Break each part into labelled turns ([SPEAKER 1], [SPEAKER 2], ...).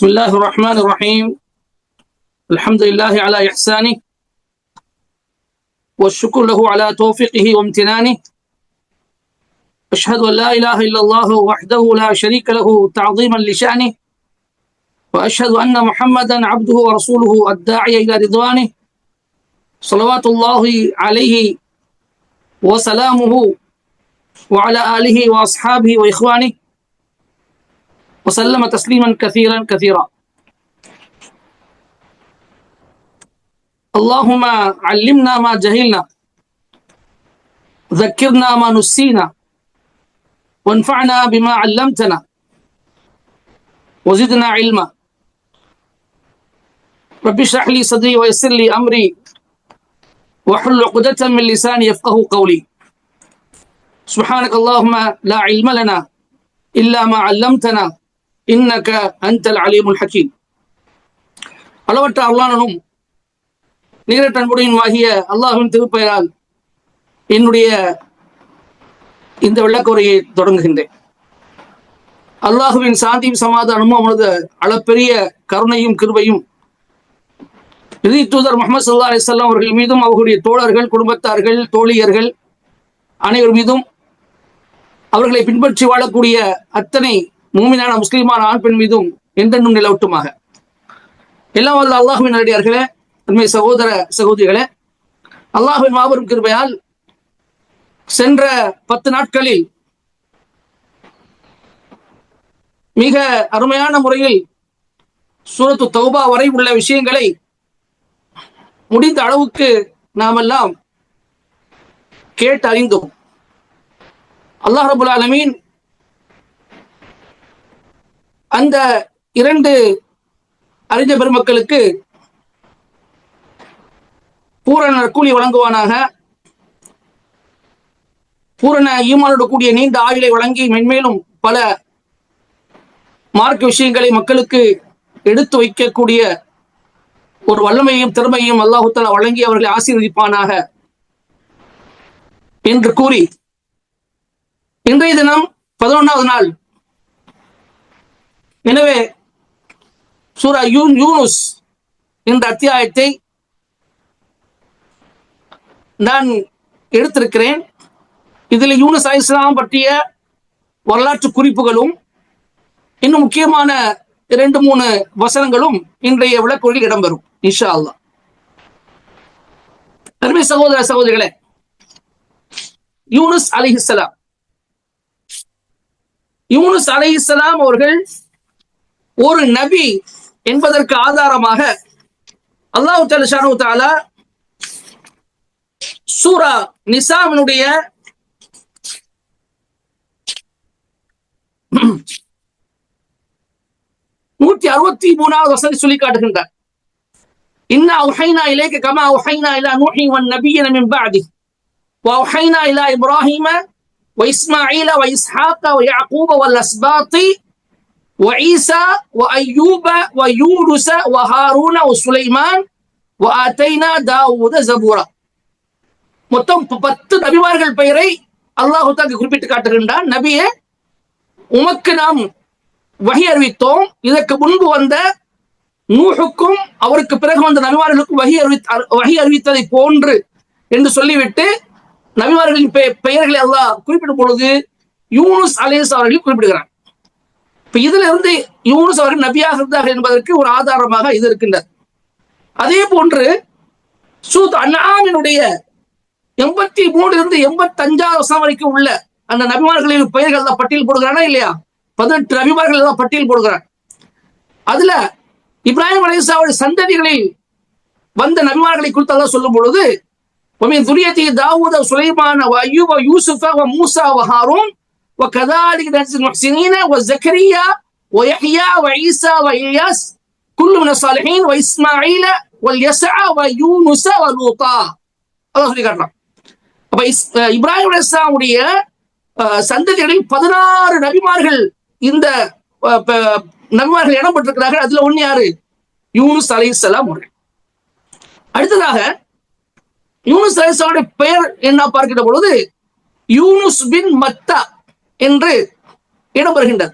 [SPEAKER 1] بسم الله الرحمن الرحيم. الحمد لله على إحسانه والشكر له على توفيقه وامتنانه. أشهد أن لا إله إلا الله وحده لا شريك له تعظيما لشأنه، وأشهد أن محمدا عبده ورسوله الداعي إلى رضوانه، صلوات الله عليه وسلامه وعلى آله وأصحابه وإخوانه وسلم تسليما كثيرا كثيرا. اللهم علمنا ما جهلنا، ذكرنا ما نسينا، وانفعنا بما علمتنا، وزدنا علما. رب اشرح لي صدري ويسر لي أمري واحلل عقدة من لساني يفقهوا قولي. سبحانك اللهم لا علم لنا إلا ما علمتنا إنك أنت العليم الحكيم. அளவற்ற அருளாளனும் நிகரற்ற அன்புடையனுமாகிய அல்லாஹ்வின் திருப்பெயரால் என்னுடைய இந்த விளக்குரையை தொடங்குகின்றேன். அல்லாஹுவின் சாந்தியும் சமாதானமும் அவனது அளப்பெரிய கருணையும் கிருபையும் இறுதி தூதர் முஹம்மது ஸல்லல்லாஹு அலைஹி வஸல்லம் அவர்கள் மீதும் அவர்களுடைய தோழர்கள், குடும்பத்தார்கள், தோழியர்கள் அனைவர் மீதும் அவர்களை பின்பற்றி வாழக்கூடிய அத்தனை மூமினான முஸ்லிமான ஆண் பெண் மீதும் என்றென்றும் நிலவட்டுமாக. எல்லாம் வல்ல அல்லாஹுவின் நல்லடியார்களே, உண்மை சகோதர சகோதரிகளே, அல்லாஹுவின் மாபெரும் கிருபையால் சென்ற 10 நாட்களில் மிக அருமையான முறையில் சூரத்து தௌபா வரை உள்ள விஷயங்களை முடிந்த அளவுக்கு நாமெல்லாம் கேட்டு அறிந்தோம். அல்லாஹ் ரப்புல் ஆலமீன் அந்த 2 அறிஞ பெருமக்களுக்கு பூரண கூலி வழங்குவானாக. பூரண ஈமானோடு கூடிய நீண்ட ஆயுளை வழங்கி மென்மேலும் பல மார்க்க விஷயங்களை மக்களுக்கு எடுத்து வைக்கக்கூடிய ஒரு வல்லமையும் திறமையும் அல்லாஹ் தஆலா வழங்கி அவர்களை ஆசீர்வதிப்பானாக என்று கூறி, இன்றைய தினம் 11வது நாள். எனவே சூரா யூனுஸ் என்ற அத்தியாயத்தை நான் எடுத்திருக்கிறேன். இதில் யூனுஸ் அலைஹிஸ்ஸலாம் பற்றிய வரலாற்று குறிப்புகளும் இன்னும் முக்கியமான 2-3 வசனங்களும் இன்றைய விளக்குரையில் இடம்பெறும் இன்ஷா அல்லாஹ். அருமை சகோதர சகோதரிகளே, யூனுஸ் அலைஹிஸ்ஸலாம் அவர்கள் ஒரு நபி என்பதற்கு ஆதாரமாக அல்லாஹ் ஸுப்ஹானஹு வ தஆலா சூரா நிசாவினுடைய 163வது வசனத்தை சொல்லி காட்டுகின்றார். இன்னா அவ்ஹைனா இலைக கமா அவ்ஹைனா இலா நூஹி வன் நபிய்யின மின் பஅதி வ அவ்ஹைனா இலா இப்ராஹீம வ இஸ்மாஈல வ இஸ்ஹாக வ யாக்கூப வல் அஸ்பாத்தி வ ஈசா வ அய்யூப வ யூனுஸ வ ஹாரூன வ சுலைமான் வ ஆதைனா தாவூத ஜபூரா. மொத்தம் 10 நபிமார்கள் பெயரை அல்லாஹ் தஆலா குறிப்பிட்டு காட்டுகின்றான். நபியே, உமக்கு நாம் வஹி அறிவித்தோம். இதற்கு முன்பு வந்த நூஹுக்கும் அவருக்கு பிறகு வந்த நபிமார்களுக்கும் வஹி அறிவித்ததை போன்று என்று சொல்லிவிட்டு நபிமார்களின் பெயர்களை அல்லாஹ் குறிப்பிடும் பொழுது யூனுஸ் அலைஹிஸ்ஸலாம் அவர்களை குறிப்பிடுகிறார். இப்ப இதுல இருந்து யூனுஸ் அவர்கள் நபியாக இருந்தார்கள் என்பதற்கு ஒரு ஆதாரமாக இது இருக்கின்றது. அதே போன்று சூரத் அன்ஆமினுடைய 83 இருந்து 85வது வசனம் வரைக்கும் உள்ள அந்த நபிமார்களின் பெயர்கள் எல்லாம் பட்டியல் போடுகிறானா இல்லையா? 18 நபிமார்கள் எல்லாம் பட்டியல் போடுகிறார். அதுல இப்ராஹிம் அலைஹிஸ்ஸலாம் சந்ததிகளில் வந்த நபிமார்களை குறித்து அல்லாஹ் சொல்லும் பொழுது, ومن ذريته داوود وسليمان وأيوب ويوسف وموسى وهارون وكذلك نجزي المحسنين وزكريا ويحيى وعيسى وإلياس كل من الصالحين وإسماعيل واليسع ويونس ولوطا. அல்லாஹ் சொல்லி காட்டுறான். அப்ப இப்ராஹிம் அலைஹிஸ்ஸலாம் உடைய சந்ததிகளில் 16 நபிமார்கள் இந்த நபிமார்கள் இடம்பெற்றிருக்கிறார்கள். அதுல ஒண்ணு யாரு? யூனுஸ் அலைஹிஸ்ஸலாம் அவர்கள். அடுத்ததாக யூனுஸ் அலைஹிஸ்ஸலாமுடைய பெயர் என்ன பார்க்கின்ற பொழுது யூனுஸ் பின் மத்தா என்று இடம்பெறுகின்றது.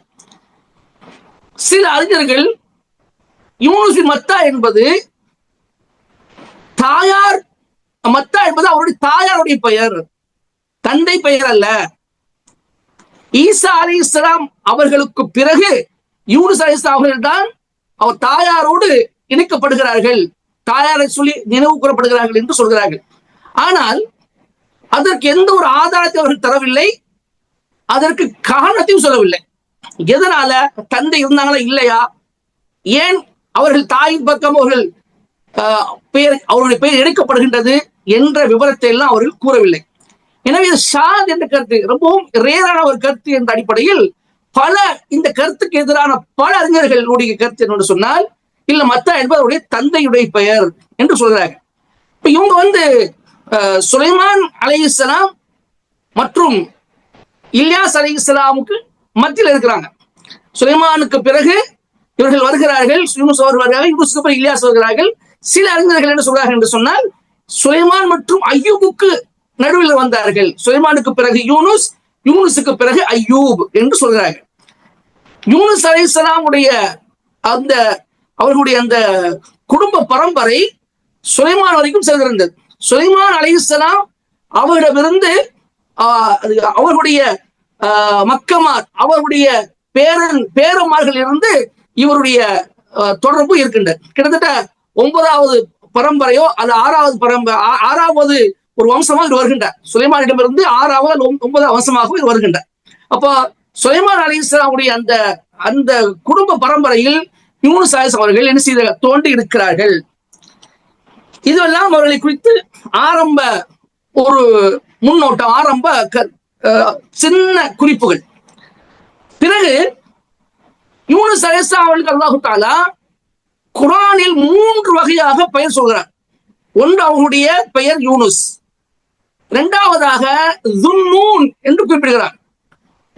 [SPEAKER 1] சில அறிஞர்கள் யூனுஸ் பின் மத்தா என்பது தாயார், மத்தா என்பது அவருடைய தாயாருடைய பெயர், தந்தை பெயர் அல்ல. ஈசா அலைஹிஸ்ஸலாம் அவர்களுக்கு பிறகு யூனுஸ் அலைஹிஸ்ஸலாம் அவர்கள் தான் அவர் தாயாரோடு இணைக்கப்படுகிறார்கள், தாயாரை சொல்லி நினைவு கூறப்படுகிறார்கள் என்று சொல்கிறார்கள். ஆனால் அதற்கு எந்த ஒரு ஆதாரத்தை அவர்கள் தரவில்லை, அதற்கு காரணத்தையும் சொல்லவில்லை. எதனால தந்தை இருந்தாங்களா இல்லையா, ஏன் அவர்கள் தாயின் பக்கம் அவர்கள் அவருடைய பெயர் எடுக்கப்படுகின்றது என்ற விவரத்தை எல்லாம் அவர்கள் கூறவில்லை. எனவே ஷாத் என்ற கருத்து ரொம்பவும் ரேரான ஒரு கருத்து என்ற அடிப்படையில் பல இந்த கருத்துக்கு எதிரான பல அறிஞர்களுடைய கருத்து என்று சொன்னால் இல்ல மத்தா என்பது அவருடைய தந்தையுடைய பெயர் என்று சொல்கிறார்கள். இப்ப இவங்க சுலைமான் அலைஹிஸ்ஸலாம் மற்றும் இல்யாஸ் அலைஹிஸ்ஸலாமுக்கு மத்தியில் இருக்கிறாங்க. சுலைமானுக்கு பிறகு இவர்கள் வருகிறார்கள், யூனுஸ் அவர்கள் வருகிறார்கள், யூனுஸ்க்கு பிறகு இல்யாஸ் வருகிறார்கள். சில அறிஞர்கள் என்ன சொல்றார்கள் என்று சொன்னால் சுலைமான் மற்றும் ஐயூபுக்கு நடுவில் வந்தார்கள். சுலைமானுக்கு பிறகு யூனுஸ், யூனுஸுக்கு பிறகு ஐயூப் என்று சொல்கிறார்கள். யூனுஸ் அலைஹிஸ்ஸலாமுடைய அந்த அவர்களுடைய அந்த குடும்ப பரம்பரை சுலைமான் வரைக்கும் சென்றிருந்தது. சுலைமான் அலைஹிஸ்ஸலாம் அவரிடமிருந்து அவர்களுடைய மக்கமார், அவருடைய பேரமார்கள் இருந்து இவருடைய தொடர்பு இருக்கின்றது. கிட்டத்தட்ட 9வது பரம்பரையோ அது 6வது ஒரு வம்சமாக இவர் வருகின்றார். சுலைமானிடமிருந்து 6வது 9வது வம்சமாக இவர் வருகின்றார். அப்போ சுலைமான் அலைஹிஸ்ஸலாமுடைய அந்த அந்த குடும்ப பரம்பரையில் யூனுஸ் அலைஹிஸ்ஸலாம் அவர்கள் என்ன செய்த தோன்றி இருக்கிறார்கள். இதெல்லாம் அவர்களை குறித்து ஆரம்ப ஒரு முன்னோட்டம், ஆரம்ப சின்ன குறிப்புகள். பிறகு யூனுஸ் அலைஹிஸ்ஸலாம் அவர்களுக்கு அல்லாஹ் தஆலா குர்ஆனில் 3 வகையாக பெயர் சொல்கிறார். ஒன்று அவர்களுடைய பெயர் யூனுஸ், இரண்டாவதாக துன்னூன் என்று குறிப்பிடுகிறார்,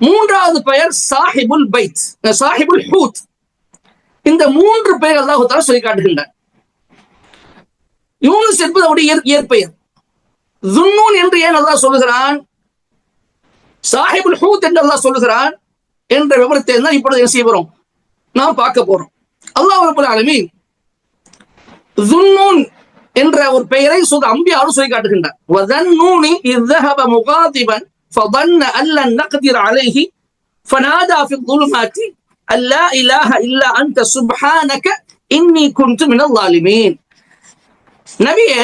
[SPEAKER 1] மூன்றாவது பெயர் சாஹிபுல் பைத், சாஹிபுல் ஹூத். இந்த 3 பெயர் அல்லாஹ் தஆலா சொல்லி காட்டுகின்றார். யூனுஸ் என்பது அவருடைய இயற்பெயர். துன்னூன் என்று ஏன் அல்லாஹ் சொல்லுகிறான், சாஹிபுல் ஹூத் என்று அல்லாஹ் சொல்லுகிறான் என்ற விவரத்தை தான் இப்பொழுது என்ன செய்ய போறோம், நாம் பார்க்க போறோம். அல்லாஹ் ரப்பல் ஆலமீன் துன்னூன் என்ற ஒரு பெயரை சூரா அன்பியாவில் சொல்லி காட்டுகின்றார். வதன்னூனி இذ ذهب مغاضبا فظن أن لن نقدر عليه فنادى في الظلمات أن لا إله إلا أنت سبحانك إني كنت من الظالمين. நபியே,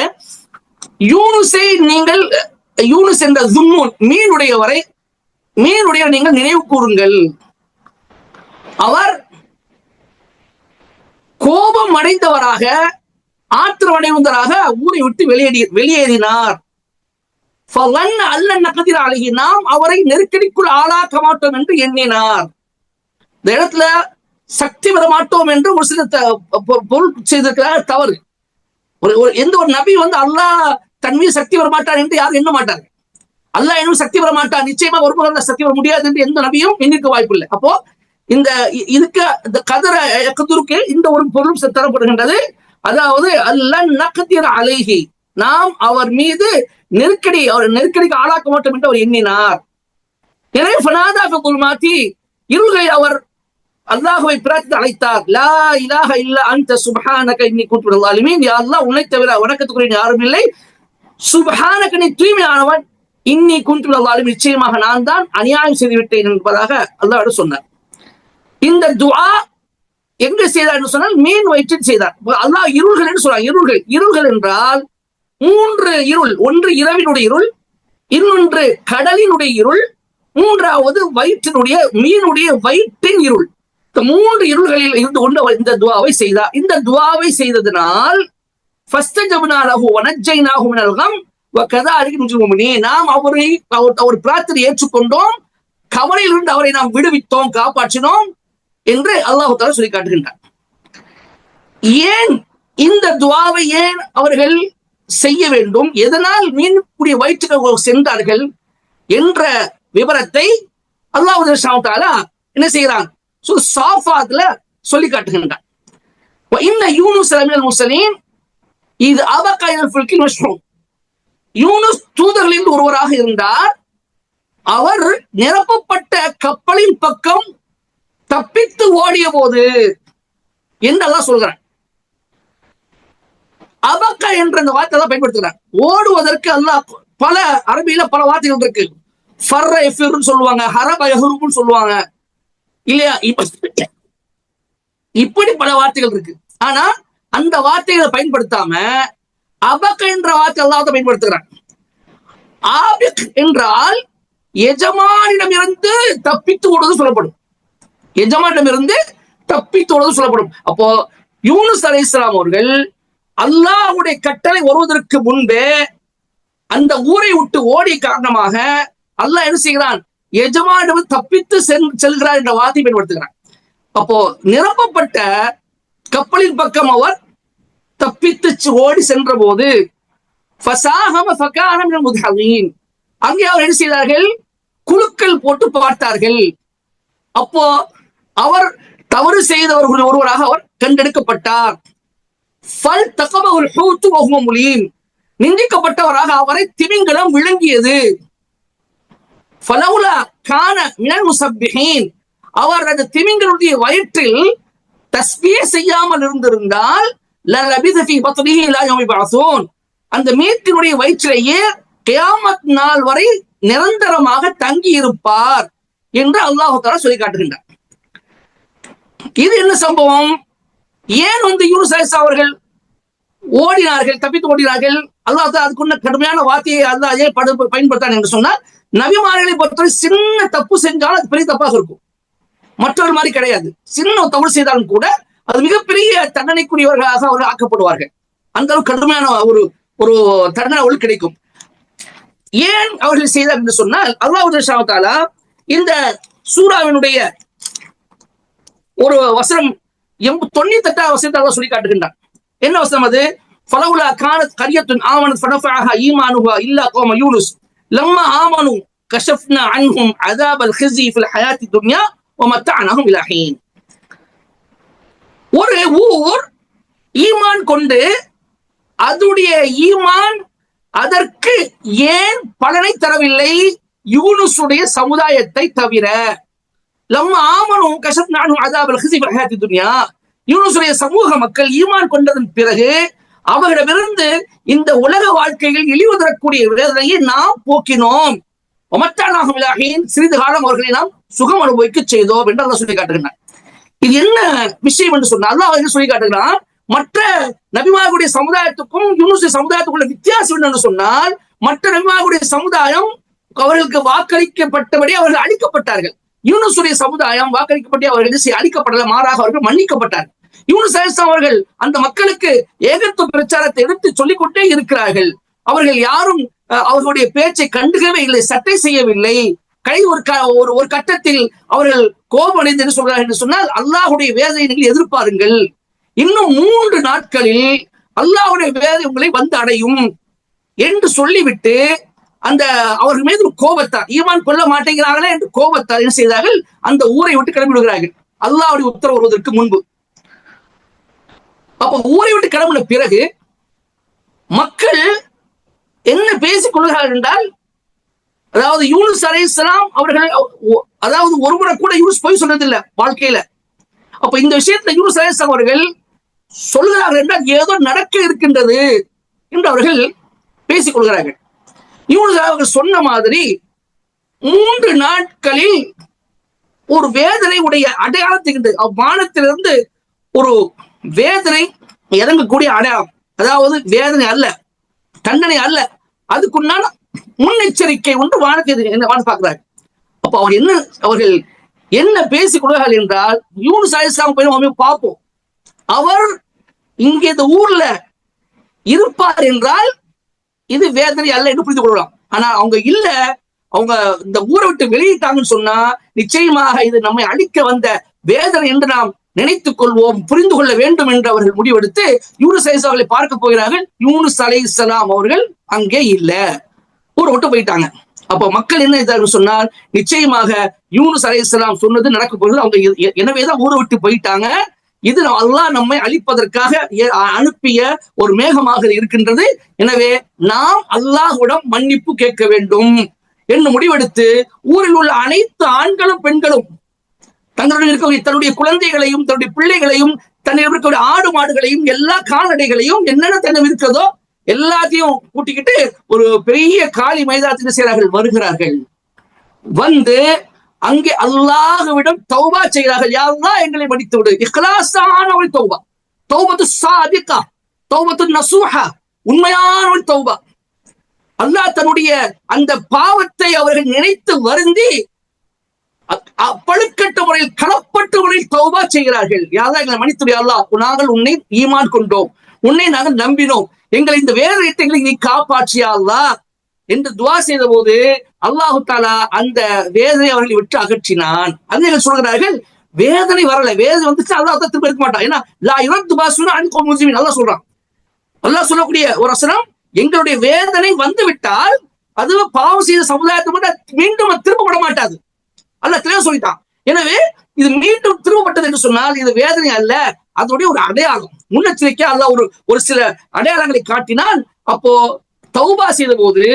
[SPEAKER 1] யூனுஸை நீங்கள், யூனுஸ் என்ற துன்னூன் மீனுடையவரை, மீனுடைய நீங்கள் நினைவு கூறுங்கள். அவர் கோபம் அடைந்தவராக, ஆத்திரம் அடைந்தவராக ஊரை விட்டு வெளியேறினார். நாம் அவரை நெருக்கடிக்குள் ஆளாக்க மாட்டோம் என்று எண்ணினார். இந்த இடத்துல சக்தி பெற மாட்டோம் என்று ஒரு சில பொருள் செய்திருக்கிறார், தவறு. எந்த ஒரு நபி அல்லாஹ் தன் மீது சக்தி வர மாட்டார் என்று யாரும் எண்ண மாட்டார். அல்லாஹ் இன்னும் சக்தி வர மாட்டார், நிச்சயமா ஒரு சக்தி வர முடியாது என்று எந்த நபியும் எண்ணிக்க வாய்ப்பு இல்லை. அப்போ இந்த கதருக்கு இந்த ஒரு பொருளும் தரப்படுகின்றது. அதாவது அல்லன் நக்திர் அலைஹி, நாம் அவர் மீது நெருக்கடிக்கு ஆளாக்க மாட்டோம் என்று அவர் எண்ணினார். எனவே ஃபனாதா ஃபி குல்மாத்தி, இருள்களில் அவர் அல்லாஹ்வை பிரார்த்தித்து அழைத்தார். லா இலாஹ இல்லா அன்த சுப்ஹானக இன்னி குன்து மினல் ஸாலிமீன். யா அல்லாஹ், உன்னை தவிர வணக்கத்துக்குரிய யாரும் இல்லை. சுப்ஹானக, நீ தூய்மையானவன். இன்னி குன்து மினல் ஸாலிமீன், நிச்சயமாக நான் தான் அநியாயம் செய்து விட்டேன் என்பதாக அல்லாஹ் சொன்னார். இந்த துஆ எங்க செய்தார் என்று சொன்னால் மீன் வயிற்றில் செய்தார். அல்லாஹ் இருள்கள் என்று சொல்றாங்க. இருள்கள் என்றால் 3 இருள். ஒன்று இரவினுடைய இருள், இன்னொன்று கடலினுடைய இருள், மூன்றாவது மீனுடைய வயிற்றின் இருள். இந்த 3 இருள்களில் இருந்து கொண்டு இந்த துஆவை செய்தார். இந்த துஆவை செய்ததனால் ஃபஸ்தஜப்னா லஹு வனஜ்ஜைனாஹு மினல் கம் வகதாலிக நுஜ்ஜில் முஃமினீன், நாம் அவர் பிரார்த்தனை ஏற்றுக்கொண்டோம், கவலையிலிருந்து அவரை நாம் விடுவித்தோம், காப்பாற்றினோம் என்று அல்லாஹ் தஆலா சொல்லி காட்டுகின்றார். ஏன் இந்த துஆவை ஏன் அவர்கள் செய்ய வேண்டும், எதனால் மீனுடைய வயிற்றுக்கு சென்றார்கள் என்ற விவரத்தை அல்லாஹ் தஆலா என்ன செய்கிறான், சாஃபாத்ல சொல்லி காட்டுகின்றான். இன்ன யூனுஸ் மினல் முர்சலீன் இது அபகா இலல் ஃபுல்கில் மஷ்ஹூம். யூனுஸ் தூதர்களில் ஒருவராக இருந்தார். அவர் நிரப்பப்பட்ட கப்பலின் பக்கம் தப்பித்து ஓடிய போது என்று அல்லாஹ் சொல்கிறான். அபக்க என்ற அந்த வார்த்தை தான் பயன்படுத்துகிறார். ஓடுவதற்கு அல்லாஹ் பல அரபியில பல வார்த்தைகள் இருக்கு. ஃபர்ர எஃபிர்னு சொல்லுவாங்க, ஹரப யஹ்ருபுன்னு சொல்லுவாங்க இல்லையா? இப்படி பல வார்த்தைகள் இருக்கு. ஆனா அந்த வார்த்தைகளை பயன்படுத்தாம அபக்க என்ற வார்த்தை அல்லாஹ் பயன்படுத்துகிறான். ஆபிக் என்றால் எஜமானிடமிருந்து தப்பித்து ஓடுவது சொல்லப்படும். எஜமானிடமிருந்து தப்பித்து ஓடுவது சொல்லப்படும். அப்போ யூனுஸ் அலைஹிஸ்ஸலாம் அவர்கள் அல்லாஹ்வுடைய கட்டளை வருவதற்கு முன்பே அந்த ஊரை விட்டு ஓடிய காரணமாக அல்லாஹ் என்ன செய்கிறான்? எஜமானிடம் தப்பித்து செல்கிறார் என்ற வார்த்தை பயன்படுத்துகிறான். அப்போ நிரப்பப்பட்ட கப்பலின் பக்கம் அவர் தப்பித்து ஓடி சென்ற போது அங்கே அவர் என்ன செய்தார்கள்? குழுக்கள் போட்டு பார்த்தார்கள். அப்போ அவர் தவறு செய்தவர்கள் ஒருவராக அவர் கண்டெடுக்கப்பட்டார். நிந்திக்கப்பட்டவராக அவரை திமிங்கலம் விளங்கியது. அவர் அந்த திமிங்கலுடைய வயிற்றில் தஸ்பீஹ் செய்யாமல் இருந்திருந்தால் அந்த மீட்டினுடைய வயிற்றிலேயே கியாமத் நாள் வரை நிரந்தரமாக தங்கி இருப்பார் என்று அல்லாஹ் தஆலா சொல்லி காட்டுகின்றார். இது என்ன சம்பவம்? ஏன் யூனுஸ் அலைஹிஸ்ஸலாம் அவர்கள் ஓடினார்கள், தப்பித்து ஓடினார்கள்? அல்லாஹ் தஆலா அதுக்குள்ள கடுமையான வார்த்தையை அல்லாஹ் ஏன் பயன்படுத்தான் என்று சொன்னால், நபிமார்களை பொறுத்தவரை சின்ன தப்பு செஞ்சாலும் அது பெரிய தப்பாக இருக்கும். மற்றவர்கள் மாதிரி கிடையாது. சின்ன தவறு செய்தாலும் கூட அது மிகப்பெரிய தண்டனைக்குரியவர்களாக அவர்கள் ஆக்கப்படுவார்கள். அந்த அளவு கடுமையான ஒரு தண்டனை அவர்கள் கிடைக்கும். ஏன் அவர்கள் செய்தார் என்று சொன்னால், அல்லாஹ் சுப்ஹானஹு வ தஆலா இந்த சூராவினுடைய ஒரு வசனம் 98 வசனத்தை அல்லாஹ் சொல்லி காட்டுகின்றான். என்ன வசனம் அது? ஃபலவுலா கானத் கரியத்துன் ஆமனத் ஃபனஃபஅஹா ஈமானுஹா இல்லா கௌம யூனுஸ் லம்மா ஆமனு கஷஃப்னா அன்ஹும் அஸாபல் ஹிஸி ஃபில் ஹயாத்தி துன்யா வ மத்தஅனஹும் இலா ஹீன். ஒரு ஊர் ஈமான் கொண்டு அதுடைய ஈமான் அதற்கு ஏன் பலனை தரவில்லை? யூனுஸுடைய சமுதாயத்தை தவிர. லம்மா ஆமனு கஷஃப்னா அன்ஹும் அஸாபல் ஹிஸி ஃபில் ஹயாத்தி துன்யா, யூனுஸுடைய சமூக மக்கள் ஈமான் கொண்டதன் பிறகு அவர்களிடமிருந்து இந்த உலக வாழ்க்கையில் இழிவு தரக்கூடிய வேதனையை நாம் போக்கினோம். சிறிது காலம் அவர்களை நாம் சுகம் அனுபவிக்க செய்தோம் என்று அல்லாஹ் சொல்லி காட்டுகிறார். இது என்ன விஷயம் என்று சொன்னால், அல்லாஹ் என்ன சொல்லி காட்டுகிறான்? மற்ற நபிமார்களுடைய சமுதாயத்துக்கும் யூனுஸுடைய சமுதாயத்துக்குள்ள வித்தியாசம் என்று சொன்னால், மற்ற நபிமார்களுடைய சமுதாயம் அவர்களுக்கு வாக்களிக்கப்பட்டபடி அவர்கள் அழிக்கப்பட்டார்கள். யூனுஸுடைய சமுதாயம் வாக்களிக்கப்பட்டு அவர்கள் அழிக்கப்படல, மாறாக அவர்கள் மன்னிக்கப்பட்டார்கள். யூனுஸ் அலைஹிஸ்ஸலாம் அவர்கள் அந்த மக்களுக்கு ஏகத்துவ பிரச்சாரத்தை எடுத்து சொல்லிக்கொண்டே இருக்கிறார்கள். அவர்கள் யாரும் அவர்களுடைய பேச்சை கண்டுகவே இல்லை, சட்டை செய்யவில்லை. ஒரு கட்டத்தில் அவர்கள் கோபம் அடைந்து என்ன சொல்றார்கள் என்று சொன்னால், அல்லாஹ்வுடைய வேதனை நீங்கள் எதிர்பாருங்கள், இன்னும் 3 நாட்களில் அல்லாஹ்வுடைய வேதனை உங்களை வந்து அடையும் என்று சொல்லிவிட்டு அந்த அவர்கள் மீது கோபத்தால், ஈமான் கொள்ள மாட்டேங்கிறார்களே என்று கோபத்தால் என்ன செய்தார்கள்? அந்த ஊரை விட்டு கிளம்பி விடுகிறார்கள் அல்லாஹ்வுடைய உத்தரவு வருவதற்கு முன்பு. அப்ப ஊரை விட்டு கிளம்பின பிறகு மக்கள் என்ன பேசிக் கொள்கிறார்கள் என்றால், அதாவது யூனுஸ் அலைஹிஸ்ஸலாம் அவர்கள் அதாவது ஒரு முறை கூட யூனுஸ் போய் சொன்னதில்லை வாழ்க்கையில. அப்ப இந்த விஷயத்துல யூனுஸ் அலைஹிஸ்ஸலாம் அவர்கள் சொல்கிறார்கள் என்றால் ஏதோ நடக்க இருக்கின்றது என்று அவர்கள் பேசிக் கொள்கிறார்கள். யூனுஸ் அவர்கள் சொன்ன மாதிரி 3 நாட்களில் ஒரு வேதனை உடைய அடையாளத்துக்கு வானத்திலிருந்து ஒரு வேதனை இறங்கக்கூடிய அடையாளம். அதாவது வேதனை அல்ல, தண்டனை அல்ல, அதுக்குண்டான முன்னெச்சரிக்கை ஒன்று வானத்தை பார்க்கிறார். அப்ப அவர்கள் என்ன பேசிக் கொள்கிறார்கள் என்றால், யூனுஸ் அலைஹிஸ்ஸலாம் போய் பார்ப்போம், அவர் இங்கே இந்த ஊர்ல இருப்பார் என்றால் இது வேதனை அல்ல என்று புரிந்து கொள்ளலாம். ஆனா அவங்க இல்ல, அவங்க இந்த ஊரை விட்டு வெளியிட்டாங்கன்னு சொன்னா நிச்சயமாக இது நம்மை அழிக்க வந்த வேதனை என்று நாம் நினைத்துக் கொள்வோம், புரிந்து கொள்ள வேண்டும் என்று அவர்கள் முடிவெடுத்து யூனுஸ் அலைஹிஸ்ஸலாம் அவர்களை பார்க்க போகிறார்கள். யூனுஸ் அலைஹிஸ்ஸலாம் அவர்கள் அங்கே இல்ல, ஊரை விட்டு போயிட்டாங்க. அப்ப மக்கள் என்ன செய்தார்கள் சொன்னால், நிச்சயமாக யூனுஸ் அலைஹிஸ்ஸலாம் சொன்னது நடக்க போகிறது, அவங்க எனவேதான் ஊரை விட்டு போயிட்டாங்க, இது அல்லாஹ் நம்மை அழிப்பதற்காக அனுப்பிய ஒரு மேகமாக இருக்கின்றது, எனவே நாம் அல்லாஹ்விடம் மன்னிப்பு கேட்க வேண்டும் என்று முடிவெடுத்து ஊரில் உள்ள அனைத்து ஆண்களும் பெண்களும் தங்களுடைய இருக்கக்கூடிய தன்னுடைய குழந்தைகளையும் தன்னுடைய பிள்ளைகளையும் தன்னை இருக்கக்கூடிய ஆடு மாடுகளையும் எல்லா கால்நடைகளையும் என்னென்ன தன்னை இருக்கிறதோ எல்லாத்தையும் கூட்டிக்கிட்டு ஒரு பெரிய காலி மைதானத்தில் செய்கிறார்கள், வருகிறார்கள். வந்து அங்கே அல்லாஹ்விடம் தௌபா செய்கிறார்கள். யா அல்லாஹ் எங்களை மன்னித்து விடு. இக்லாஸான ஒரு தௌபா, தௌபத்து சாதிகா, தௌபத்து நசூஹா, உண்மையான ஒரு தௌபா. அல்லாஹ் தன்னுடைய அந்த பாவத்தை அவர்கள் நினைத்து வருந்தி பழுக்கட்ட முறையில், களப்பட்ட முறையில் தௌபா செய்கிறார்கள். யா அல்லாஹ் எங்களை மன்னித்து விடு. அல்லாஹ் நாங்கள் உன்னை ஈமான் கொண்டோம், உன்னை நாங்கள் நம்பினோம், எங்களை இந்த வேதனை நீ காப்பாற்றியா அல்லாஹ் என்று துவா செய்த போது அல்லாஹு தாலா அந்த வேதனை அவர்களை விட்டு அகற்றினான். அது சொல்கிறார்கள், வேதனை வரல, வேதனை வந்துச்சு அல்லாஹ் திரும்ப இருக்க மாட்டான். ஏன்னா லா இரத்து பாசுனா அன்கோல் முஸ்லிமின் அல்லாஹ் சொல்றான். அல்லாஹ் சொல்லக்கூடிய ஒரு வசனம், எங்களுடைய வேதனை வந்து விட்டால் அது பாவம் செய்த சமுதாயத்தை மீண்டும் திரும்பப்பட மாட்டாது. அல்லாஹ் தெளிவா சொல்லிட்டான். எனவே இது மீண்டும் திரும்பப்பட்டது என்று சொன்னால் இது வேதனை அல்ல, அதனுடைய ஒரு அடையாளம், முன்னெச்சரிக்கை. அல்லாஹ் ஒரு சில அடையாளங்களை காட்டினால். அப்போ தௌபா செய்த போது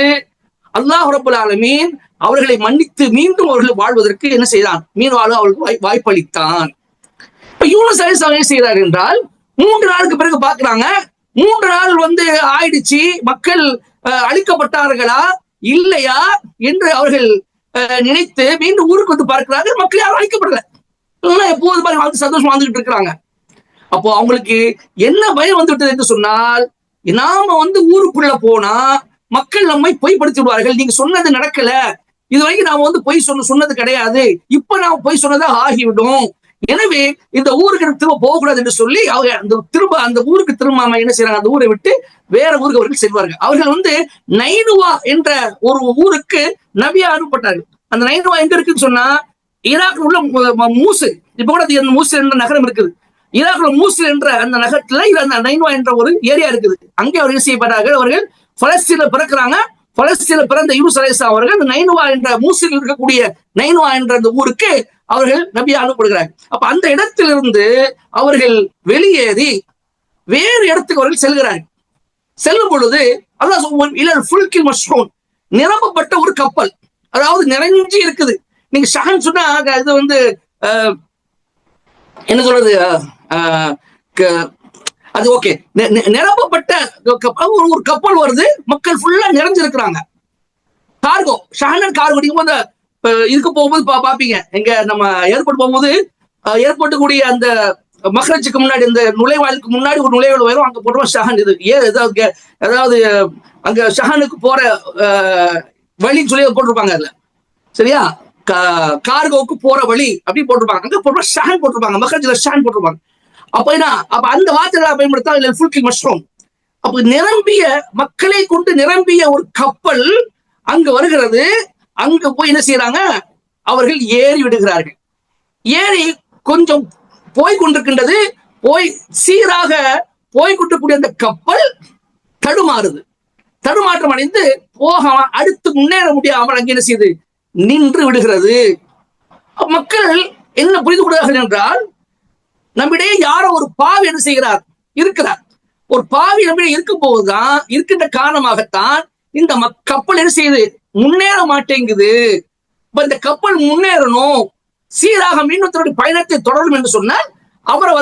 [SPEAKER 1] அல்லாஹ் ரப்பல் ஆலமீன் அவர்களை மன்னித்து மீண்டும் அவர்கள் வாழ்வதற்கு என்ன செய்தான், மீன் வாழ அவர்களுக்கு வாய்ப்பளித்தான். இப்ப யூனுஸ் அலைஹிஸ்ஸலாம் என்ன செய்கிறார் என்றால், 3 நாளுக்கு பிறகு பார்க்கிறாங்க, 3 நாள் ஆயிடுச்சு, மக்கள் அழிக்கப்பட்டார்களா இல்லையா என்று அவர்கள் நினைத்து மீண்டும் ஊருக்கு வந்து பார்க்கிறார்கள். மக்கள் யாரும் அழிக்கப்படல, எப்போது பாருங்க சந்தோஷம் வாழ்ந்துகிட்டு இருக்கிறாங்க. அப்போ அவங்களுக்கு என்ன பயம் வந்து விட்டது என்று சொன்னால், நாம ஊருக்குள்ள போனா மக்கள் நம்மை பொய்ப்படுத்தி விடுவார்கள், நீங்க சொன்னது நடக்கல, இது வரைக்கும் நாம பொய் சொன்னது கிடையாது, இப்ப நாம பொய் சொன்னதா ஆகிவிடும், எனவே இந்த ஊருக்கு திரும்ப போகக்கூடாது என்று சொல்லி அவங்க திரும்ப அந்த ஊருக்கு திரும்ப என்ன செய்யறாங்க, அந்த ஊரை விட்டு வேற ஊருக்கு அவர்கள் செல்வார்கள். அவர்கள் நைனுவா என்ற ஒரு ஊருக்கு நபியா அனுப்பப்பட்டார்கள். அந்த நைனுவா எங்க இருக்குன்னு சொன்னா, ஈராக் உள்ள மூசு, இப்ப கூட மூசு என்ற நகரம் இருக்குது. ஈராக்ல மூசு என்ற அந்த நகரத்துல அந்த நைனுவா என்ற ஒரு ஏரியா இருக்குது. அங்கே அவர்கள் செய்யப்பட்டார்கள். அவர்கள் பலஸ்தீன்ல பிறக்கிறாங்க. பலஸ்தீன்ல பிறந்த யூனுஸ் அலைஹிஸ்ஸலாம் அவர்கள் அந்த நைனுவா என்ற மூசில் இருக்கக்கூடிய நைனுவா என்ற அந்த ஊருக்கு அவர்கள் நபியா அனுப்பப்படுகிறார்கள். அப்ப அந்த இடத்திலிருந்து அவர்கள் வெளியேறி வேறு இடத்துக்கு அவர்கள் செல்கிறார்கள். செல்லும் பொழுது அல்லாஹ் இலல் ஃபுல்கில் மஷ்ஹூன், நிரம்பப்பட்ட ஒரு கப்பல், அதாவது நிறைஞ்சி இருக்குது. நீங்க ஷஹன் சொன்னா இது என்ன சொல்றது, அது ஓகே, நிரப்பப்பட்ட ஒரு கப்பல் வருது, மக்கள் ஃபுல்லா நிறைஞ்சிருக்கிறாங்க. கார்கோ, ஷஹன் கார்கோ, நீங்க இதுக்கு போகும்போது பாப்பீங்க, எங்க நம்ம ஏர்போர்ட் போகும்போது ஏர்போர்ட் கூடிய அந்த மஹ்ரஜுக்கு முன்னாடி, இந்த நுழைவாயிலுக்கு முன்னாடி ஒரு நுழைவாயில் வரும், அங்க போடுவோம் ஷஹன். இது அதாவது அங்க ஷஹனுக்கு போற வழின்னு சொல்லி போட்டிருப்பாங்க அதுல, சரியா, கார்கோவுக்கு போற வழி அப்படி போட்டிருப்பாங்க, அங்க போடுற ஷஹன் போட்டிருப்பாங்க, மஹ்ரஜ்ல ஷஹன் போட்டிருப்பாங்க. அப்ப அந்த வார்த்தைகளை பயன்படுத்தா ஃபுல்கில் மஷ்ஹூன். அப்ப நிரம்பிய மக்களை கொண்டு நிரம்பிய ஒரு கப்பல் அங்கு வருகிறது. அங்க போய் என்ன செய்யறாங்க, அவர்கள் ஏறி விடுகிறார்கள். ஏறி கொஞ்சம் போய்கொண்டிருக்கின்றது, போய் சீராக போய்கொண்டிருக்கூடிய அந்த கப்பல் தடுமாறுது. தடுமாற்றம் அடைந்து போக அடுத்து முன்னேற முடியாமல் அங்கே என்ன செய்யுது, நின்று விடுகிறது. மக்கள் என்ன புரிந்து கொள்கிறார்கள் என்றால், நம்மிடையே யாரோ ஒரு பாவி என்ன செய்கிறார், இருக்கிறார். ஒரு பாவி நம்மிடையே இருக்கும் போதுதான், இருக்கின்ற காரணமாகத்தான் இந்த கப்பல் என்ன செய்யுது, முன்னேற மாட்டேங்குது. இப்ப இந்த கப்பல் முன்னேறணும், சீராக மீனவர்களுடைய பயணத்தை தொடரும் என்று சொன்னால் அவரை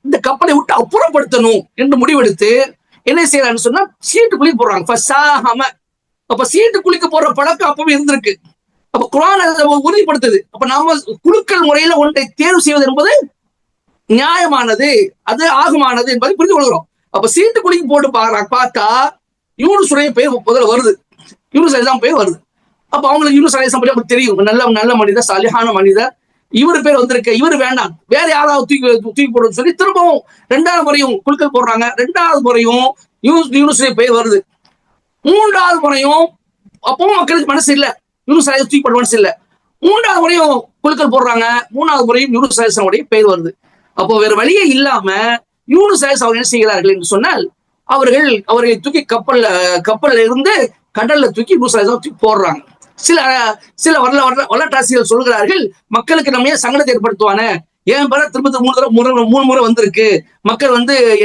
[SPEAKER 1] இந்த கப்பலை விட்டு அப்புறப்படுத்தணும் என்று முடிவெடுத்து என்ன செய்யறான்னு சொன்னா, சீட்டு குளிக்க போடுறாங்க. அப்ப சீட்டு குளிக்க போற பழக்கம் அப்பவே இருந்திருக்கு. அப்ப குர்ஆன் அதை உறுதிப்படுத்துது. அப்ப நாம குழுக்கள் முறையில ஒன்றை தேர்வு செய்வது என்பது நியாயமானது, அது ஆகுமானது என்பதை புரிந்து கொள்கிறோம். அப்ப சீட்டு குளிக்க போட்டு பார்த்தா யூனுஸுடைய பெயர் முதல்ல வருது, யூனுஸ் அலைஹிஸ்ஸலாம் பெயர் வருது. அப்ப அவங்களுக்கு யூனுஸ் அலைஹிஸ்ஸலாம் பற்றி தெரியும், நல்ல மனிதர், சாலிஹான மனிதர், இவர் பேர் வந்திருக்கு, இவர் வேண்டாம், வேற யாராவது தூக்கி போடுன்னு சொல்லி திரும்பவும் 2வது முறையும் குழுக்கள் போடுறாங்க. 2வது முறையும் யூனுஸுடைய பெயர் வருது. 3வது முறையும் அப்பவும் மக்களுக்கு மனசு இல்லை, யூனுஸ் அலைஹிஸ்ஸலாம் தூக்கி போட மனசு இல்லை. 3வது முறையும் குழுக்கள் போடுறாங்க. 3வது முறையும் யூனுஸ் அலைஹிஸ்ஸலாமுடைய பெயர் வருது. அப்போ வேற வழியே இல்லாம யூனுஸ் அலைஹிஸ்ஸலாம் அவர்கள் என்ன செய்கிறார்கள் என்று சொன்னால், அவர்களை தூக்கி கப்பல்ல இருந்து கடல்ல தூக்கி யூனுஸ் அலைஹிஸ்ஸலாம் தூக்கி போடுறாங்க. சில வரலாற்றாசிரியர்கள் சொல்கிறார்கள், மக்களுக்கு நம்ம ஏன் சங்கடத்தை ஏற்படுத்துவானே, ஏன் பேர திரும்ப 3 முறை வந்திருக்கு, மக்கள்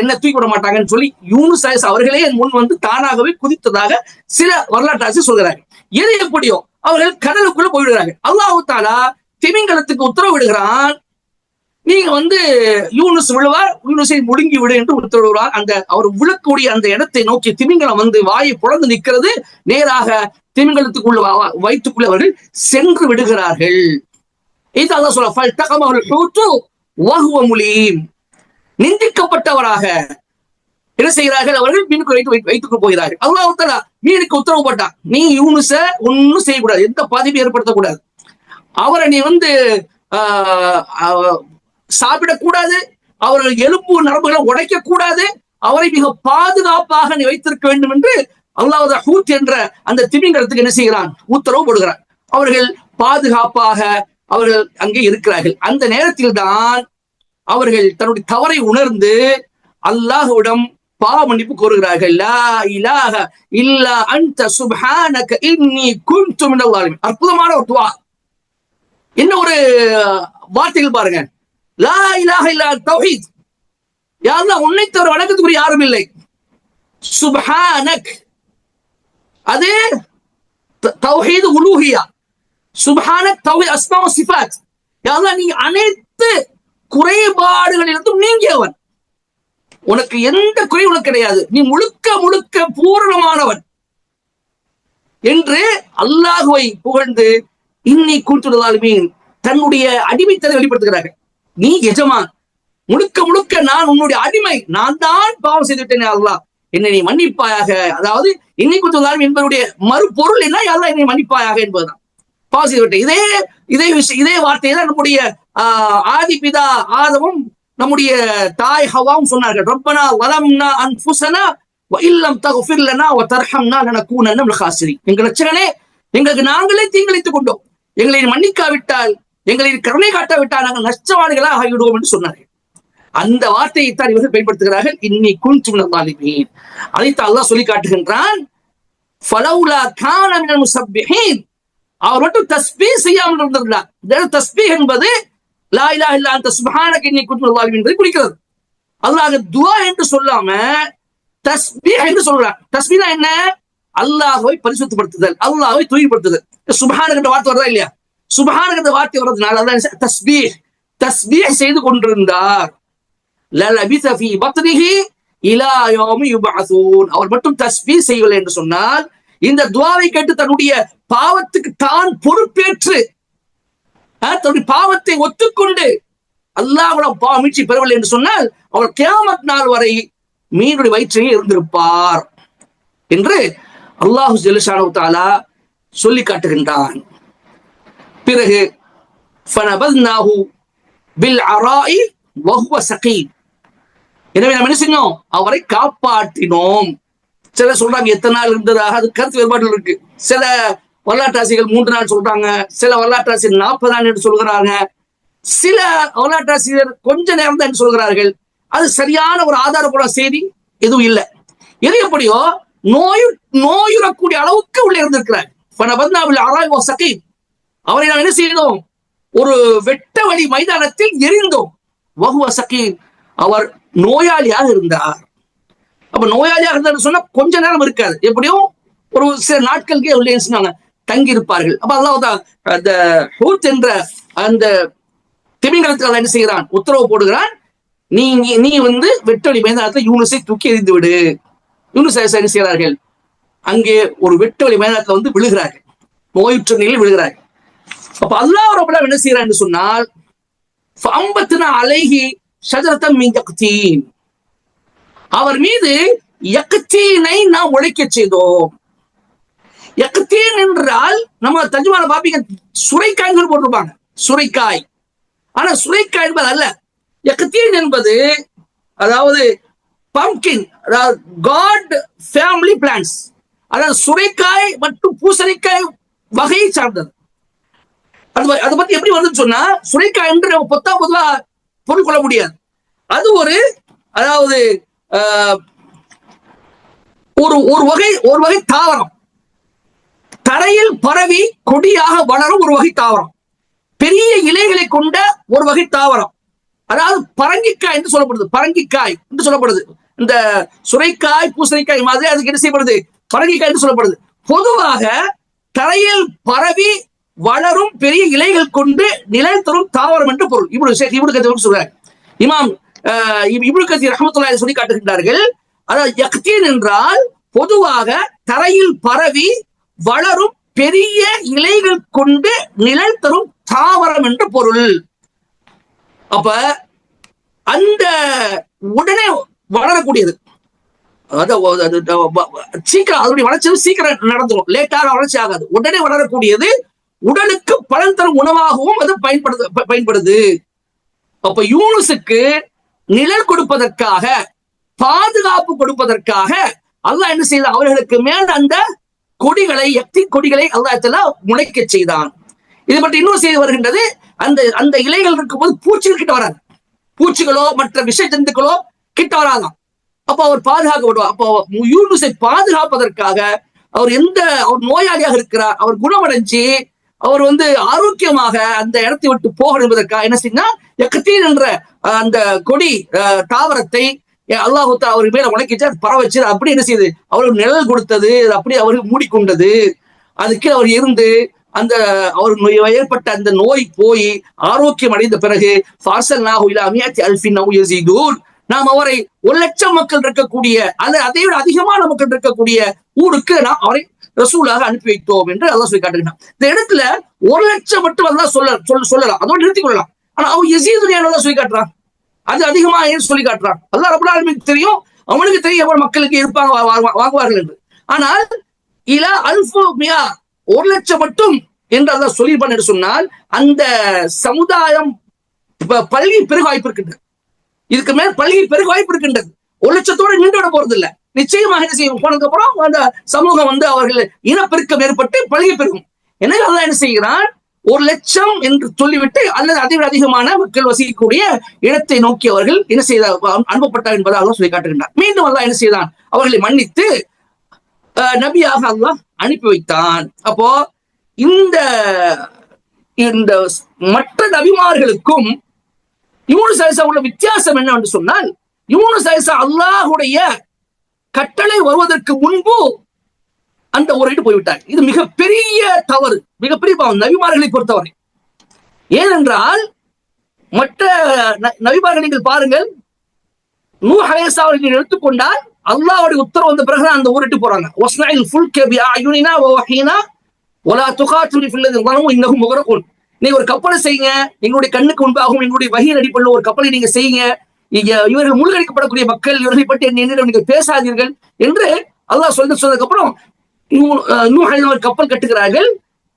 [SPEAKER 1] என்ன தூக்கி விட மாட்டாங்கன்னு சொல்லி யூனுஸ் அலைஹிஸ்ஸலாம் அவர்களே முன் தானாகவே குதித்ததாக சில வரலாற்றாசிரியர் சொல்கிறார்கள். எது எப்படியோ அவர்கள் கடலுக்குள்ள போய்விடுகிறார்கள். அல்லாஹ் தஆலா திமிங்கலத்துக்கு உத்தரவிடுகிறான், நீங்க யூனுஸ் விழுவார், யூனுஸை முழுங்கி விடு என்று உத்தரவுறார். அந்த அவர் விழக்கூடிய அந்த இடத்தை நோக்கி திமிங்கலம் வாயை புலந்து நிற்கிறது. நேராக திமிங்கலத்துக்குள்ள வயிற்றுக்குள்ள அவர்கள் சென்று விடுகிறார்கள். இது அல்லாஹ் சொல்ல ஃபல்தகமஹுல் ஹூத்து வஹுவ முலீம். நிந்திக்கப்பட்டவராக என்ன செய்கிறார்கள்? அவர்கள் மீனுக்கு வைத்துக் போகிறார்கள். அல்லாஹ் தஆலா மீனுக்கு உத்தரவு போட்டான், நீ யூனுஸ ஒன்னும் செய்யக்கூடாது, எந்த பாதிப்பையும் ஏற்படுத்தக்கூடாது, அவரை நீ சாப்பிடக்கூடாது, அவர்கள் எலும்பு நரம்புகளை உடைக்க கூடாது, அவரை மிக பாதுகாப்பாக நீ வைத்திருக்க வேண்டும் என்று அல்லாஹ் ஹூத் என்ற அந்த திமிங்கலத்துக்கு என்ன செய்கிறான்? உத்தரவு போடுகிறான். அவர்கள் பாதுகாப்பாக அவர்கள் அங்கே இருக்கிறார்கள். அந்த நேரத்தில் தான் அவர்கள் தன்னுடைய தவறை உணர்ந்து அல்லாஹ்விடம் பாவ மன்னிப்பு கோருகிறார்கள். லா இலாஹ இல்லா அன்த சுப்ஹானக இன்னி குன்து மினல் ஸாலிமீன். அற்புதமான ஒரு துஆ. என்ன ஒரு வார்த்தைகள் பாருங்க. லா இலாஹ இல்லா தௌஹீத், யா அல்லாஹ் உன்னை தவிர வணக்கத்துக்குரிய யாரும் இல்லை. சுப்ஹானக், அது தௌஹீத் உலூஹியா. சுப்ஹானக் தௌஹீத் அஸ்மா வ சிஃபாத். யா அல்லாஹ் நீ அனைத்து குறைபாடுகளிலிருந்தும் நீங்கியவன், உனக்கு எந்த குறை உனக்கு கிடையாது, நீ முழுக்க முழுக்க பூரணமானவன் என்று அல்லாஹுவை புகழ்ந்து இன்னி குன்து மினல் ஸாலிமீன் தன்னுடைய அடிமைத்தனை வெளிப்படுத்துகிறார்கள். நீ எஜமான், முழுக்க முழுக்க நான் உன்னுடைய அடிமை, நான் தான் பாவம் செய்து விட்டேன், அல்லாஹ் என்னை நீ மன்னிப்பாயாக. அதாவது இன்னி குன்து மினல் ஸாலிமீன் என்பதனுடைய மறுபொருள் என்ன? அல்லாஹ் என்னை மன்னிப்பாயாக என்பதுதான். பாவம் செய்து விட்டேன். இதே வார்த்தையை தான் நம்முடைய ஆதி பிதா ஆதமும் நம்முடைய தாய் ஹவ்வாவும் சொன்னார்கள். ரப்பனா வலம்னா அன்ஃபுஸனா வ இல்லம் தக்ஃபிர் லனா வ தர்ஹம்னா லனகூனன்ன மினல் காசிரீன். எங்கள் ரட்சகனே, எங்களுக்கு நாங்களே தீங்கிழைத்துக் கொண்டோம், எங்களை மன்னிக்காவிட்டால், எங்களை கருணை காட்டாவிட்டால் நாங்கள் நஷ்டவாளிகளாக ஆகிவிடுவோம் என்று சொன்னார்கள். அந்த வார்த்தையை தான் இவர்கள் பயன்படுத்துகிறார்கள், இன்னி குன்து மினல் ஸாலிமீன். அதைத்தான் அல்லாஹ் சொல்லி காட்டுகின்றான். ஃபலௌலா கான மினல் முஸப்பிஹீன், அவர் மட்டும் தஸ்பீஹ் செய்யாமல் இருந்திருந்தார். தஸ்பீஹ் என்பது லா இலாஹ இல்லா அன்த சுப்ஹானக இன்னி குன்து மினல் ஸாலிமீன் என்பதை குறிக்கிறது. அல்லாஹ் துஆ என்று சொல்லாம தஸ்பீஹ் என்று சொல்றார். தஸ்பீஹ்னா என்ன? அல்லாஹ்வை பரிசுத்தப்படுத்துதல், அல்லாஹ்வை தூய்மைப்படுத்துதல். சுப்ஹானக என்ற வார்த்தை வருதா இல்லையா? சுப்ஹானக என்ற வார்த்தை வர்றதுனால அல்லாஹ் தஸ்பீஹ் செய்து கொண்டிருந்தார். லலபிஸ ஃபீ பத்னிஹி இலா யௌமி யுபஅஸூன். அவர் மட்டும் தஸ்பீஹ் செய்யவில்லை என்று சொன்னால், இந்த துஆவை கேட்டு தன்னுடைய பாவத்துக்கு தான் பொறுப்பேற்று தன்னுடைய பாவத்தை ஒத்துக்கொண்டு அல்லாஹ்விடம் பாவ மீட்சி பெறவில்லை என்று சொன்னால் அவர் கியாமத் நாள் வரை மீனுடைய வயிற்றிலே இருந்திருப்பார் என்று அல்லாஹ் ஜல்லஷானஹு தஆலா சொல்லி காட்டுகின்றான். பிறகு ஃபனபத்னாஹு பில் அராஇ வஹுவ ஸகீம். எனவே நாம் என்ன செஞ்சோம்? அவரை காப்பாற்றினோம். சில சொல்றாங்க எத்தனை நாள் இருந்ததாக, அது கருத்து வேறுபாடுகள் இருக்கு. சில வரலாற்றாசிரியர்கள் 3 நாள் சொல்றாங்க, சில வரலாற்றாசிரியர் 40 நாள் என்று சொல்கிறாங்க, சில வரலாற்றாசிரியர் கொஞ்ச நேரம் தான் என்று சொல்கிறார்கள். அது சரியான ஒரு ஆதாரப்பூர்வ செய்தி எதுவும் இல்லை. எது எப்படியோ நோயுறக்கூடிய அளவுக்கு உள்ளே இருந்திருக்கிறார். அவரை நாம் என்ன செய்தோம்? ஒரு வெட்ட வழி மைதானத்தில் எரிந்தோம். வஹுவ ஸகீம், அவர் நோயாளியாக இருந்தார். அப்ப நோயாளியாக இருந்தார் சொன்னா கொஞ்ச நேரம் இருக்காது, எப்படியும் ஒரு சில நாட்களுக்கே உள்ளே சொன்னாங்க தங்கி இருப்பார்கள். அப்ப அல்லாஹ் அந்த ஹூத் என்ற அந்த திமிங்கலத்துக்கு என்ன செய்கிறான்? உத்தரவு போடுகிறான், நீ வெட்டவெளி மைதானத்தில் யூனுஸை தூக்கி எறிந்து விடு. யூனுஸ் என்ன செய்கிறார்கள்? அங்கே ஒரு வெட்டவெளி மைதானத்தில் விழுகிறார்கள், நோயுற்ற நிலையில் விழுகிறார்கள். அப்ப அல்லாஹ் ரப்பல் என்ன செய்கிறான் என்று சொன்னால், ஃபஅம்பத்னா அலைஹி ஷஜரத்தன் மின் யக்தீன், அவர் மீது யக்தீனை நாம் உழைக்க செய்தோம். யக்தீன் என்றால் நம்ம தர்ஜுமால பாப்பீங்க, சுரைக்காய் போட்டிருப்பாங்க, சுரைக்காய். ஆனா சுரைக்காய் என்பது அல்ல. யக்தீன் என்பது அதாவது பம்கின், அதாவது காட் ஃபேமிலி பிளான்ஸ், அதாவது சுரைக்காய் மற்றும் பூசணிக்காய் வகையை சார்ந்தது. அதை பத்தி எப்படி வந்து சொன்னா, சுரைக்காய் என்று பொதுவா பொருள் கொள்ள முடியாது. அது ஒரு அதாவது ஒரு வகை தாவரம், தரையில் பரவி கொடியாக வளரும் ஒரு வகை தாவரம், பெரிய இலைகளை கொண்ட ஒரு வகை தாவரம். அதாவது பரங்கிக்காய் என்று சொல்லப்படுது, பரங்கிக்காய் என்று சொல்லப்படுது. இந்த சுரைக்காய் பூசணிக்காய் மாதிரி அதுக்கு என்ன செய்யப்படுது? பரங்கிக்காய் என்று சொல்லப்படுது. பொதுவாக தரையில் பரவி வளரும் பெரிய இலைகள் கொண்டு நிழல் தரும் தாவரம் என்று பொருள். இப்னு கதீர் சொல்றார். இமாம் இப்னு கதீர் ரஹ்மத்துல்லாஹி சொல்லி காட்டுகின்றார்கள். அதாவது யக்தீன் என்றால் பொதுவாக தரையில் பரவி வளரும் பெரிய இலைகள் கொண்டு நிழல் தரும் தாவரம் என்று பொருள். அப்ப அந்த உடனே வளரக்கூடியது, சீக்கிரம் அதனுடைய வளர்ச்சி சீக்கிரம் நடந்துடும், லேட்டாக வளர்ச்சி ஆகாது, உடனே வளரக்கூடியது, உடலுக்கு பலன் தரும் உணவாகவும் அது பயன்படுது. அப்ப யூனுஸுக்கு நிழல் கொடுப்பதற்காக, பாதுகாப்பு கொடுப்பதற்காக அல்லாஹ் என்ன செய்த, அவர்களுக்கு மேல் அந்த கொடிகளை, கொடிகளை அல்லாஹ் முளைக்க செய்தான். இது பற்றி இன்னும் செய்து வருகின்றது. அந்த இலைகள் இருக்கும்போது பூச்சிகள் கிட்ட வராது, பூச்சிகளோ மற்ற விஷ ஜந்துக்களோ கிட்ட வராதான். அப்ப அவர் பாதுகாக்கப்படுவார். அப்போ யூனுஸை பாதுகாப்பதற்காக அவர் நோயாளியாக இருக்கிறார், அவர் குணமடைஞ்சு அவர் ஆரோக்கியமாக அந்த இடத்தை விட்டு போகணும் என்பதற்காக என்ன செய்ய, யக்தீன் என்ற அந்த கொடி தாவரத்தை அல்லாஹ் அவர் மேல உழைக்கிச்சு, அது பரவ வச்சு அப்படி என்ன செய்யுது, அவருக்கு நிழல் கொடுத்தது, அப்படி அவருக்கு மூடிக்கொண்டது. அதுக்கு அவர் இருந்து அந்த அவர் ஏற்பட்ட அந்த நோய் போய் ஆரோக்கியம் அடைந்த பிறகு நாம் அவரை 1,00,000 மக்கள் இருக்கக்கூடிய அல்லது அதை விட அதிகமான மக்கள் இருக்கக்கூடிய ஊருக்கு நாம் அவரை ரசூலாக அனுப்பி வைத்தோம் என்று அல்லாஹ் சொல்லி காட்டுகிறான். இந்த இடத்துல 1,00,000 மட்டும் அல்லாஹ் சொல்லலாம், அதோடு நிறுத்திக் கொள்ளலாம். ஆனா அவன் யஸீதுன்னு சொல்லி காட்டுறான், அது அதிகமா சொல்லி காட்டுறான். அல்லாஹ் ரப்பல் ஆலமீனுக்கு தெரியும், அவனுக்கு தெரியும் எவ்வளவு மக்களுக்கு இருப்பாங்க, வாங்குவார்கள் என்று. ஆனால் இலா அல்ஃபு மியா 1,00,000 மட்டும் என்று அல்லாஹ் சொல்லியிருப்பான் என்று சொன்னால் அந்த சமுதாயம் பல்கி பெருக வாய்ப்பு இருக்கின்றது. இதுக்கு மேல் பல்கி பெருக வாய்ப்பு இருக்கின்றது. 1,00,000 நின்று போறது இல்லை, நிச்சயமாக என்ன செய்யும், போனதுக்கு அப்புறம் அந்த சமூகம் அவர்கள் இனப்பெருக்கம் ஏற்பட்டு பல்கி பெருகும். எனவே அல்லாஹ் என்ன செய்கிறான், 1,00,000 என்று சொல்லிவிட்டு அல்லது அதை விட அதிகமான மக்கள் வசிக்கக்கூடிய இடத்தை நோக்கி அவர்கள் என்ன செய்தார், அனுப்பப்பட்டார் என்பதை அல்லாஹ் சொல்லி காட்டுகின்றார். மீண்டும் அல்லாஹ் என்ன செய்தான், அவர்களை மன்னித்து நபியாக அல்லாஹ் அனுப்பி வைத்தான். அப்போ இந்த மற்ற நபிமார்களுக்கும் யூனுஸ் அலைஹிஸ்ஸலாம் உள்ள வித்தியாசம் என்ன என்று சொன்னால், யூனுஸ் அலைஹிஸ்ஸலாம் அல்லாஹ்வுடைய கட்டளை வருவதற்கு முன்பு அந்த ஊரைட்டு போய்விட்டார். இது மிகப்பெரிய தவறு, மிகப்பெரிய பாவம் நபிமார்களை பொறுத்தவரை. ஏனென்றால் மற்ற நபிமார்கள் நீங்கள் பாருங்கள், நூஹ் அலைஹிஸ்ஸலாம் அவர்கள் எடுத்துக்கொண்டால் அல்லாஹ்வுடைய உத்தரவு வந்த பிறகு அந்த ஊரிட்டு போறாங்க. வஸ்னஇல் ஃபுல்க பிஅயுனினா வவஹீனா வலா துகாத்திலு ஃபில்லதி ظلموا இன்னஹும் முக்ரகூன். நீங்க ஒரு கப்பலை செய்யுங்க, எங்களுடைய கண்ணுக்கு முன்பாகவும் எங்களுடைய வஹீயின் அடிப்படையில் ஒரு கப்பலை நீங்க செய்யுங்க, இவர்கள் மூழ்கடிக்கப்படக்கூடிய மக்கள், இவர்களை பற்றி என்னிடம் நீங்கள் பேசாதீர்கள் என்று அல்லாஹ் சொன்னதுக்கு அப்புறம் நூஹ் அலைஹிஸ்ஸலாம் கப்பல் கட்டுகிறார்கள்.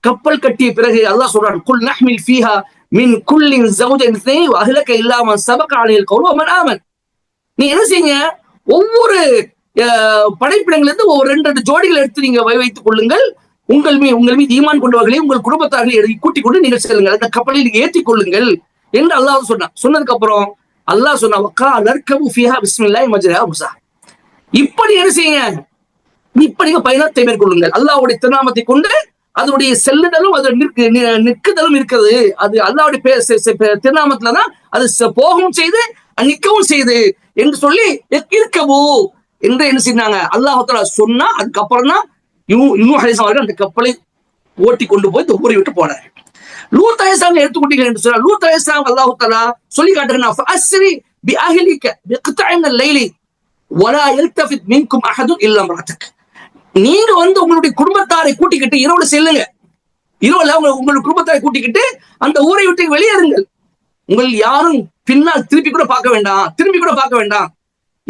[SPEAKER 1] கப்பல் கட்டிய பிறகு அல்லாஹ் சொல்றான், குல் நஹ்மில் ஃபீஹா மின் குல்லின் ஸௌஜைன் இஸ்னைன் வ அஹ்லக இல்லா மன் ஸபக அலைஹில் கௌலு வ மன் ஆமன். நீ என்ன செய்யுங்க, ஒவ்வொரு படைப்பிடங்களிலிருந்து ஒரு 2 ஜோடிகள் எடுத்து நீங்க வைத்துக் கொள்ளுங்கள், உங்கள் மீது ஈமான் கொண்டவர்களை உங்கள் குடும்பத்தார்களை கூட்டிக் கொண்டு நீங்கள் செல்லுங்கள், அந்த கப்பலில் நீங்க ஏற்றிக் கொள்ளுங்கள் என்று அல்லாஹ் சொன்னான். சொன்னதுக்கு அப்புறம் அல்லாஹ் சொன்னா, பிஸ்மில்லாஹி மஜ்ரஹா முர்ஸாஹா. இப்படி என்ன செய்யுங்க, இப்படி பயணத்தை மேற்கொள்ளுங்கள், அல்லாஹ்வுடைய திருநாமத்தை கொண்டு அதனுடைய செல்லுதலும் அது நிற்குதலும் இருக்கிறது, அது அல்லாஹ்வுடைய திருநாமத்துலதான் அது போகவும் செய்து நிற்கவும் செய்து என்று சொல்லி இருக்கவோ என்று என்ன செய்தாங்க, அல்லாஹ் தஆலா சொன்னா. அதுக்கப்புறம் தான் நூஹ் அலைஹிஸ்ஸலாம் அவர்கள் அந்த கப்பலை ஓட்டி கொண்டு போய் இந்த ஊரை விட்டு போனார். லூத் அலைஹிஸ்ஸலாம் எடுத்துக்கொண்டீங்க என்று சொன்னா, லூத் அலைஹிஸ்ஸலாம் அல்லாஹ் தஆலா சொல்லி காட்டுகிறான், ஃபஅஸ்ரி பிஅஹ்லிக பிக்தஇன் அல்-லைலி வலா யல்தஃபித் மின்கும் அஹதுன் இல்லா இம்ரஅதக். நீங்க உங்களுடைய குடும்பத்தாரை கூட்டிக்கிட்டு இரவுல செல்லுங்க, இரவுல உங்களுடைய குடும்பத்தாரை கூட்டிக்கிட்டு அந்த ஊரை விட்டு வெளியேறுங்கள், உங்கள் யாரும் பின்னால் திரும்பி கூட பார்க்க வேண்டாம்.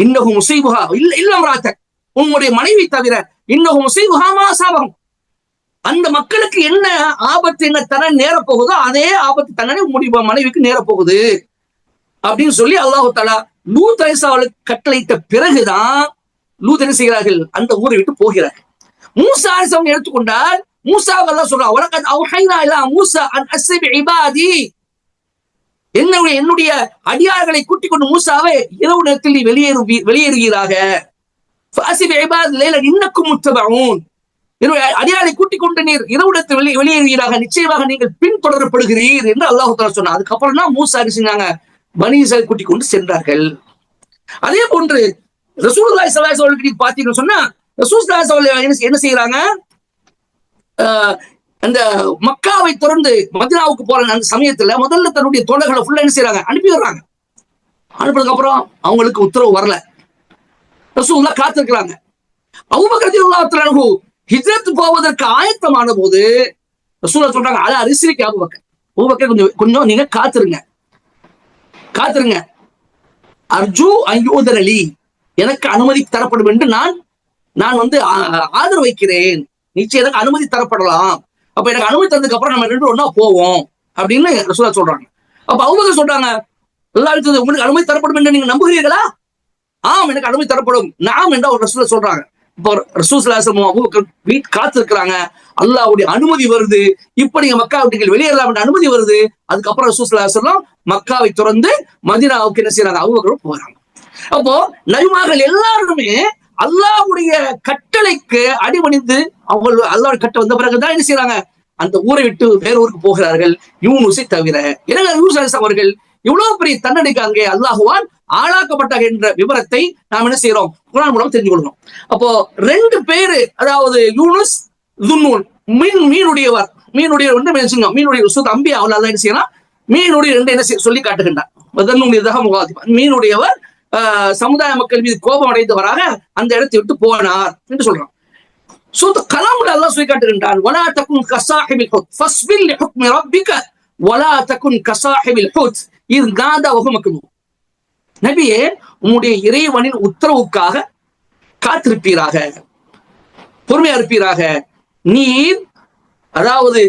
[SPEAKER 1] இன்னஹு முஸீபுஹா இல்லா இம்ரஅதக், உங்களுடைய மனைவி தவிர, இன்னஹு முஸீபுஹா மா அஸாபஹும், அந்த மக்களுக்கு என்ன ஆபத்து, என்ன தண்டனை நேரப்போகுதோ அதே ஆபத்து தண்டனை உங்களுடைய மனைவிக்கு நேரப்போகுது அப்படின்னு சொல்லி அல்லாஹ் தஆலா லூத் அலைஹிஸ்ஸலாமுக்கு கட்டளையிட்ட பிறகுதான் லூத் என்ன செய்கிறார்கள், அந்த ஊரை விட்டு போகிறார்கள். மூசா அலைஹிஸ்ஸலாம் எடுத்துக்கொண்டால், மூசாவை அல்லாஹ் சொல்றான், வலகத் அவ்ஹைனா இலா மூசா அன் அஸ்ரி பிஇபாதி, என்னுடைய அடியார்களை கூட்டிக் கொண்டு மூசாவை இரவு நேரத்தில் நீ வெளியேறுகிறாக, இன்னக்கும் முத்தபஊன், அடியாரை கூட்டிக் கொண்டு நீர் இரவு நேரத்தில் வெளியேறுகிறாக, நிச்சயமாக நீங்கள் பின்தொடரப்படுகிறீர் என்று அல்லாஹ் தஆலா சொன்னார். அதுக்கப்புறம் தான் மூசா செஞ்சாங்க, பனி இஸ்ராயீலை கூட்டிக் கொண்டு சென்றார்கள். அதே போன்று ரசூலுல்லாஹி ஸல்லல்லாஹு அலைஹி வஸல்லம் நீங்க பாத்தீங்கன்னு சொன்னா, ரசூலுல்லாஹி ஸல்லல்லாஹு அலைஹி வஸல்லம் என்ன செய்யறாங்க, அந்த மக்காவை தொடர்ந்து மதினாவுக்கு போற அந்த சமயத்துல முதல்ல தன்னுடைய தோழர்களை ஃபுல்லா என்ன செய்யறாங்க, அனுப்பி வர்றாங்க. அனுப்புறதுக்கு அப்புறம் அவங்களுக்கு உத்தரவு வரல. ரசூலுல்லாஹ் காத்திருக்கிறாங்க. அபூபக்கர் ரலியல்லாஹு அன்ஹு ஹிஜ்ரத் போவதற்கு ஆயத்தமான போது ரசூலுல்லாஹ் சொல்றாங்க, அலா ரிஸ்லிக அபூபக்கர், அபூபக்கர் கொஞ்சம் நீங்க காத்திருங்க, காத்திருங்க. அர்ஜு அய்யூதர் அலி, எனக்கு அனுமதி தரப்படும் என்று நான் ஆதரவு வைக்கிறேன். நிச்சயம் எனக்கு அனுமதி தரப்படலாம். அப்ப எனக்கு அனுமதி தந்ததுக்கு அப்புறம் நம்ம ரெண்டு ஒண்ணா போவோம் அப்படின்னு ரசூலுல்லாஹ் சொல்றாங்க. அப்ப அபூபக்கர் சொல்றாங்க, அல்லாஹ் உங்களுக்கு அனுமதி தரப்படும் என்று நீங்க நம்புகிறீர்களா? ஆம், எனக்கு அனுமதி தரப்படும். நாம் என்ற ஒரு ரசூலுல்லாஹ் சொல்றாங்க. இப்போ ரசூல் ஸல்லல்லாஹு அலைஹி வஸல்லம் அபூபக்கர் காத்து இருக்கிறாங்க. அல்லாஹ்வுடைய அனுமதி வருது. இப்ப நீங்க மக்கா விட்டு வெளியேறலாம் என்ற அனுமதி வருது. அதுக்கப்புறம் ரசூல் ஸல்லல்லாஹு அலைஹி வஸல்லம் மக்காவை திறந்து மதீனாவுக்கு என்ன செய்யறாங்க, அபூபக்கர் போறாங்க. அப்போ நபிமார்கள் எல்லாருமே அல்லாஹ்வுடைய கட்டளைக்கு அடிபணிந்து அவங்க அல்லாஹ்வுடைய கட்டளை வந்த பிறகுதான் என்ன செய்யறாங்க, அந்த ஊரை விட்டு வேற ஊருக்கு போகிறார்கள், யூனுஸை தவிர. எனவே யூனுஸ் அலைஹிஸ்ஸலாம் அவர்கள் இவ்வளவு பெரிய தண்டனைக்கு அங்கே அல்லாஹுவால் ஆளாக்கப்பட்டார் என்ற விவரத்தை நாம் என்ன செய்யறோம், குர்ஆன் மூலம் தெரிஞ்சு கொள்கிறோம். அப்போ ரெண்டு பேரு, அதாவது யூனுஸ், துன்னூன், மீனுடையவர், மீனுடைய உஸ்தாத் அம்பியா அல்லாஹ் என்ன செய்யலாம், மீனுடைய ரெண்டு என்ன சொல்லி காட்டுகின்றார். மீனுடையவர் சமுதாய மக்கள் மீது கோபம் அடைந்தவராக அந்த இடத்தை விட்டு போனார் என்று சொல்றான். கலாமுல அல்லாஹ் சொல்லி காட்டுகின்றான், வலா தகுன் கஸாஹிபில் ஹுத் ஃபஸ்பிர் லிஹுக்மி ரப்பிக வலா தகுன் கஸாஹிபில் ஹுத் இஸ் நாதா வஹுவ மக்தூம். நபியே, உம்முடைய இறைவனின் உத்தரவுக்காக காத்திருப்பீராக, பொறுமையா இருப்பீராக. நீர் அதாவது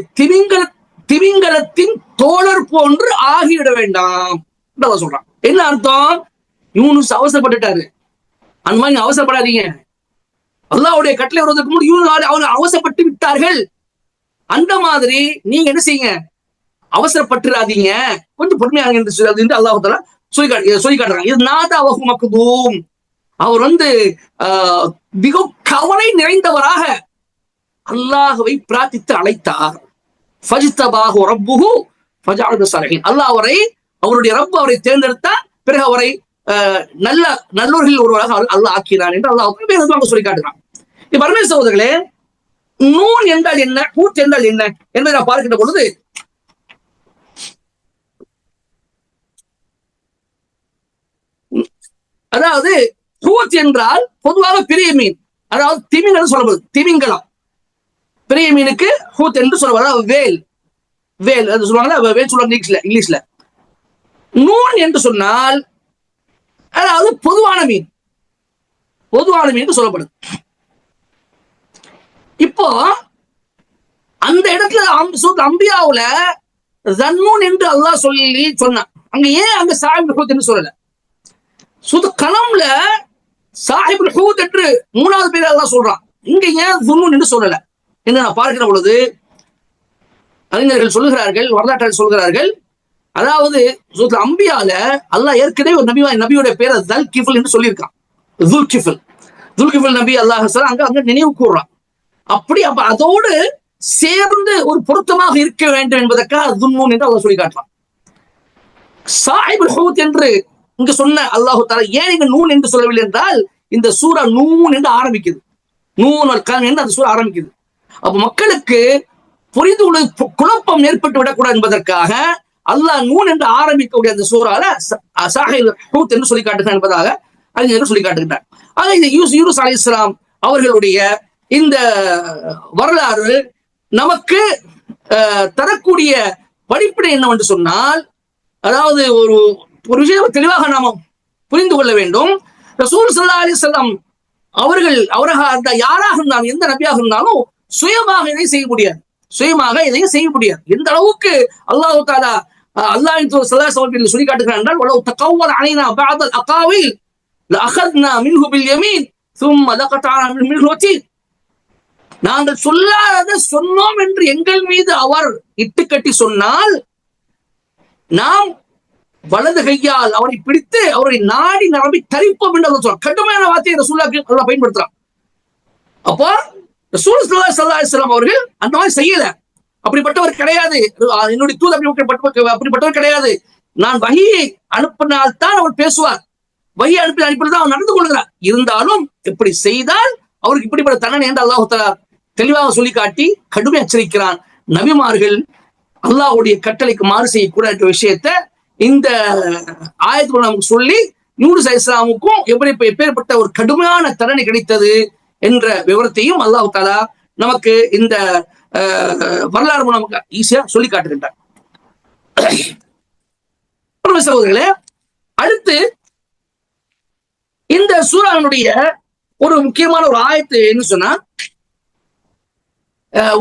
[SPEAKER 1] திமிங்கலத்தின் தோழர் போன்று ஆகிவிட வேண்டாம் சொல்றான். என்ன அர்த்தம்? யூனுஸ் அவசரப்பட்டுட்டாரு. அந்த மாதிரி அவசரப்படாதீங்க. அல்லாஹ்வுடைய கட்டளை வருவதற்கு முன்பு யூனுஸ் அவங்க அவசரப்பட்டு விட்டார்கள். அந்த மாதிரி நீங்க என்ன செய்யுங்க, அவசரப்பட்டுறாதீங்க, கொஞ்சம் பொறுமையாக என்று அல்லாஹ் தஆலா சொல்லி காட்டுறாங்க. இது நாதா வஹு மக்தூம். அவர் மிக கவலை நிறைந்தவராக அல்லாஹ்வை பிரார்த்தித்து அழைத்தார். ஃபஜ்தபாஹு ரப்புஹு ஃபஜஅலஹு ஸாலிஹீன். அல்லாஹ் அவருடைய ரப் அவரை தேர்ந்தெடுத்தார், பிறகு அவரை நல்லோர்களில் ஒருவராக அல்லாஹ் ஆக்கினான் என்று அல்லாஹ் சொல்லி காட்டுறான். இப்ப அருமை சகோதரர்களே, நூன் என்றால் என்ன, ஹூத் என்றால் என்ன என்பதை நான் பார்க்கின்ற பொழுது, அதாவது ஹூத் என்றால் பொதுவாக பெரிய மீன், அதாவது திமிங்கலம் சொல்லப்படுது. திமிங்கலம் பெரிய மீனுக்கு ஹூத் என்று சொல்லுவாங்க. வேல் வேல் அது சொல்லுவாங்க, வேல் சொல்லுவாங்க இங்கிலீஷ்ல. நூன் என்று சொன்னால் அதாவது பொதுவான மீன், பொதுவான மீன் சொல்லப்படுது. இப்போ அந்த இடத்துல அம்பியாவுல ஜன்னூன் என்று அல்லாஹ் சொல்லி சொன்னான். அங்க ஏன் அங்க சாஹிபுல் ஹூத் என்று சொல்லல? கலம்ல சாஹிபுல் ஹூத் என்று மூணாவது பேர் அல்லாஹ் சொல்றான். இங்க ஏன் ஜுன்னூன் என்று சொல்லல என்று நான் பார்க்கிற பொழுது அறிஞர்கள் சொல்லுகிறார்கள், வரலாற்றாளர்கள் சொல்கிறார்கள், அதாவது அம்பியால அல்லாஹ் ஏற்கனவே ஒரு நபியோட பேரை தல் கிஃபில் என்று சொல்லியிருக்கான். துல்கிஃபில் நபி அல்லாஹ் அங்க நினைவு கூறுறான். அப்படி அப்ப அதோடு சேர்ந்து ஒரு பொருத்தமாக இருக்க வேண்டும் என்பதற்காக துன்னூன் என்று அல்லாஹ் சொல்லி காட்டுறான். சாஹிபுல் ஹூத் என்று இங்க சொன்ன அல்லாஹு தஆலா ஏன் இங்க நூன் என்று சொல்லவில்லை என்றால், இந்த சூரா நூன் என்று ஆரம்பிக்குது, நூன் என்று அந்த சூரா ஆரம்பிக்குது. அப்ப மக்களுக்கு புரிந்து குழப்பம் ஏற்பட்டு விடக்கூடாது என்பதற்காக அல்லாஹ் நூன் என்று ஆரம்பிக்கக்கூடிய அந்த சூறால சாஹிபுல் ஹூத் என்று சொல்லி காட்டுகிறார் என்பதாக அறிஞர்கள் சொல்லி காட்டுகின்றார். ஆக இந்த யூனுஸ் அலைஹிஸ்ஸலாம் அவர்களுடைய இந்த வரலாறு நமக்கு தரக்கூடிய படிப்பினை என்னவென்று சொன்னால், அதாவது ஒரு விஷயம் தெளிவாக நாம புரிந்து கொள்ள வேண்டும். ரசூல் ஸல்லல்லாஹு அலைஹி வஸல்லம் அவர்கள் யாராக இருந்தாலும், எந்த நபியாக இருந்தாலும் சுயமாக இதை செய்ய முடியாது, சுயமாக இதையும் செய்ய முடியாது. எந்த அளவுக்கு அல்லாஹ் தஆலா அல்லாஹ்வின் தூதர் ஸல்லல்லாஹு அலைஹி வஸல்லம் சொல்லி காட்டுகிறார் என்றால், வலவ் தகவ்வல அலைனா பஅதல் அகாவில் லஅഖذنا منه باليمين ثم لقطعنا منه الوتين. நாங்கள் சொல்லாத சொன்னோம் என்று எங்கள் மீது அவர் இட்டுக்கட்டி சொன்னால், நாம் வலது கையால் அவரை பிடித்து அவரை நாடி நரம்பி தரிப்போம் என்று சொல்றார். கடுமையான வார்த்தையை ரசூலுல்லாஹ் அல்லாஹ் பயன்படுத்துறான். அப்போ ரசூல் ஸல்லல்லாஹு அலைஹி வஸல்லம் அவர்கள் அந்த மாதிரி செய்யல. அப்படிப்பட்டவர் கிடையாது, என்னுடைய தூதர் அப்படிப்பட்டவர் கிடையாது. நான் வஹியை அனுப்பினால்தான் அவர் பேசுவார், வஹி அனுப்பிதான் அவர் நடந்து கொள்கிறார். இருந்தாலும் இப்படி செய்தால் அவருக்கு இப்படிப்பட்ட தண்டனை என்று அல்லாஹ் தஆலா தெளிவாக சொல்லி காட்டி கடுமை எச்சரிக்கிறான். நபிமார்கள் அல்லாஹ்வுடைய கட்டளைக்கு மாறு செய்யக்கூடாத விஷயத்த இந்த ஆயத்துல நமக்கு சொல்லி யூனுஸ் அலைஹிஸ்ஸலாமுக்கும் எப்பேற்பட்ட ஒரு கடுமையான தண்டனை கிடைத்தது என்ற விவரத்தையும் அல்லாஹ் தஆலா நமக்கு இந்த வரலாறு நமக்கு ஈஸியா சொல்லி காட்டுகின்றார். சகோதரர்களே, அடுத்து இந்த சூரானுடைய ஒரு முக்கியமான ஒரு ஆயத்து என்ன சொன்னா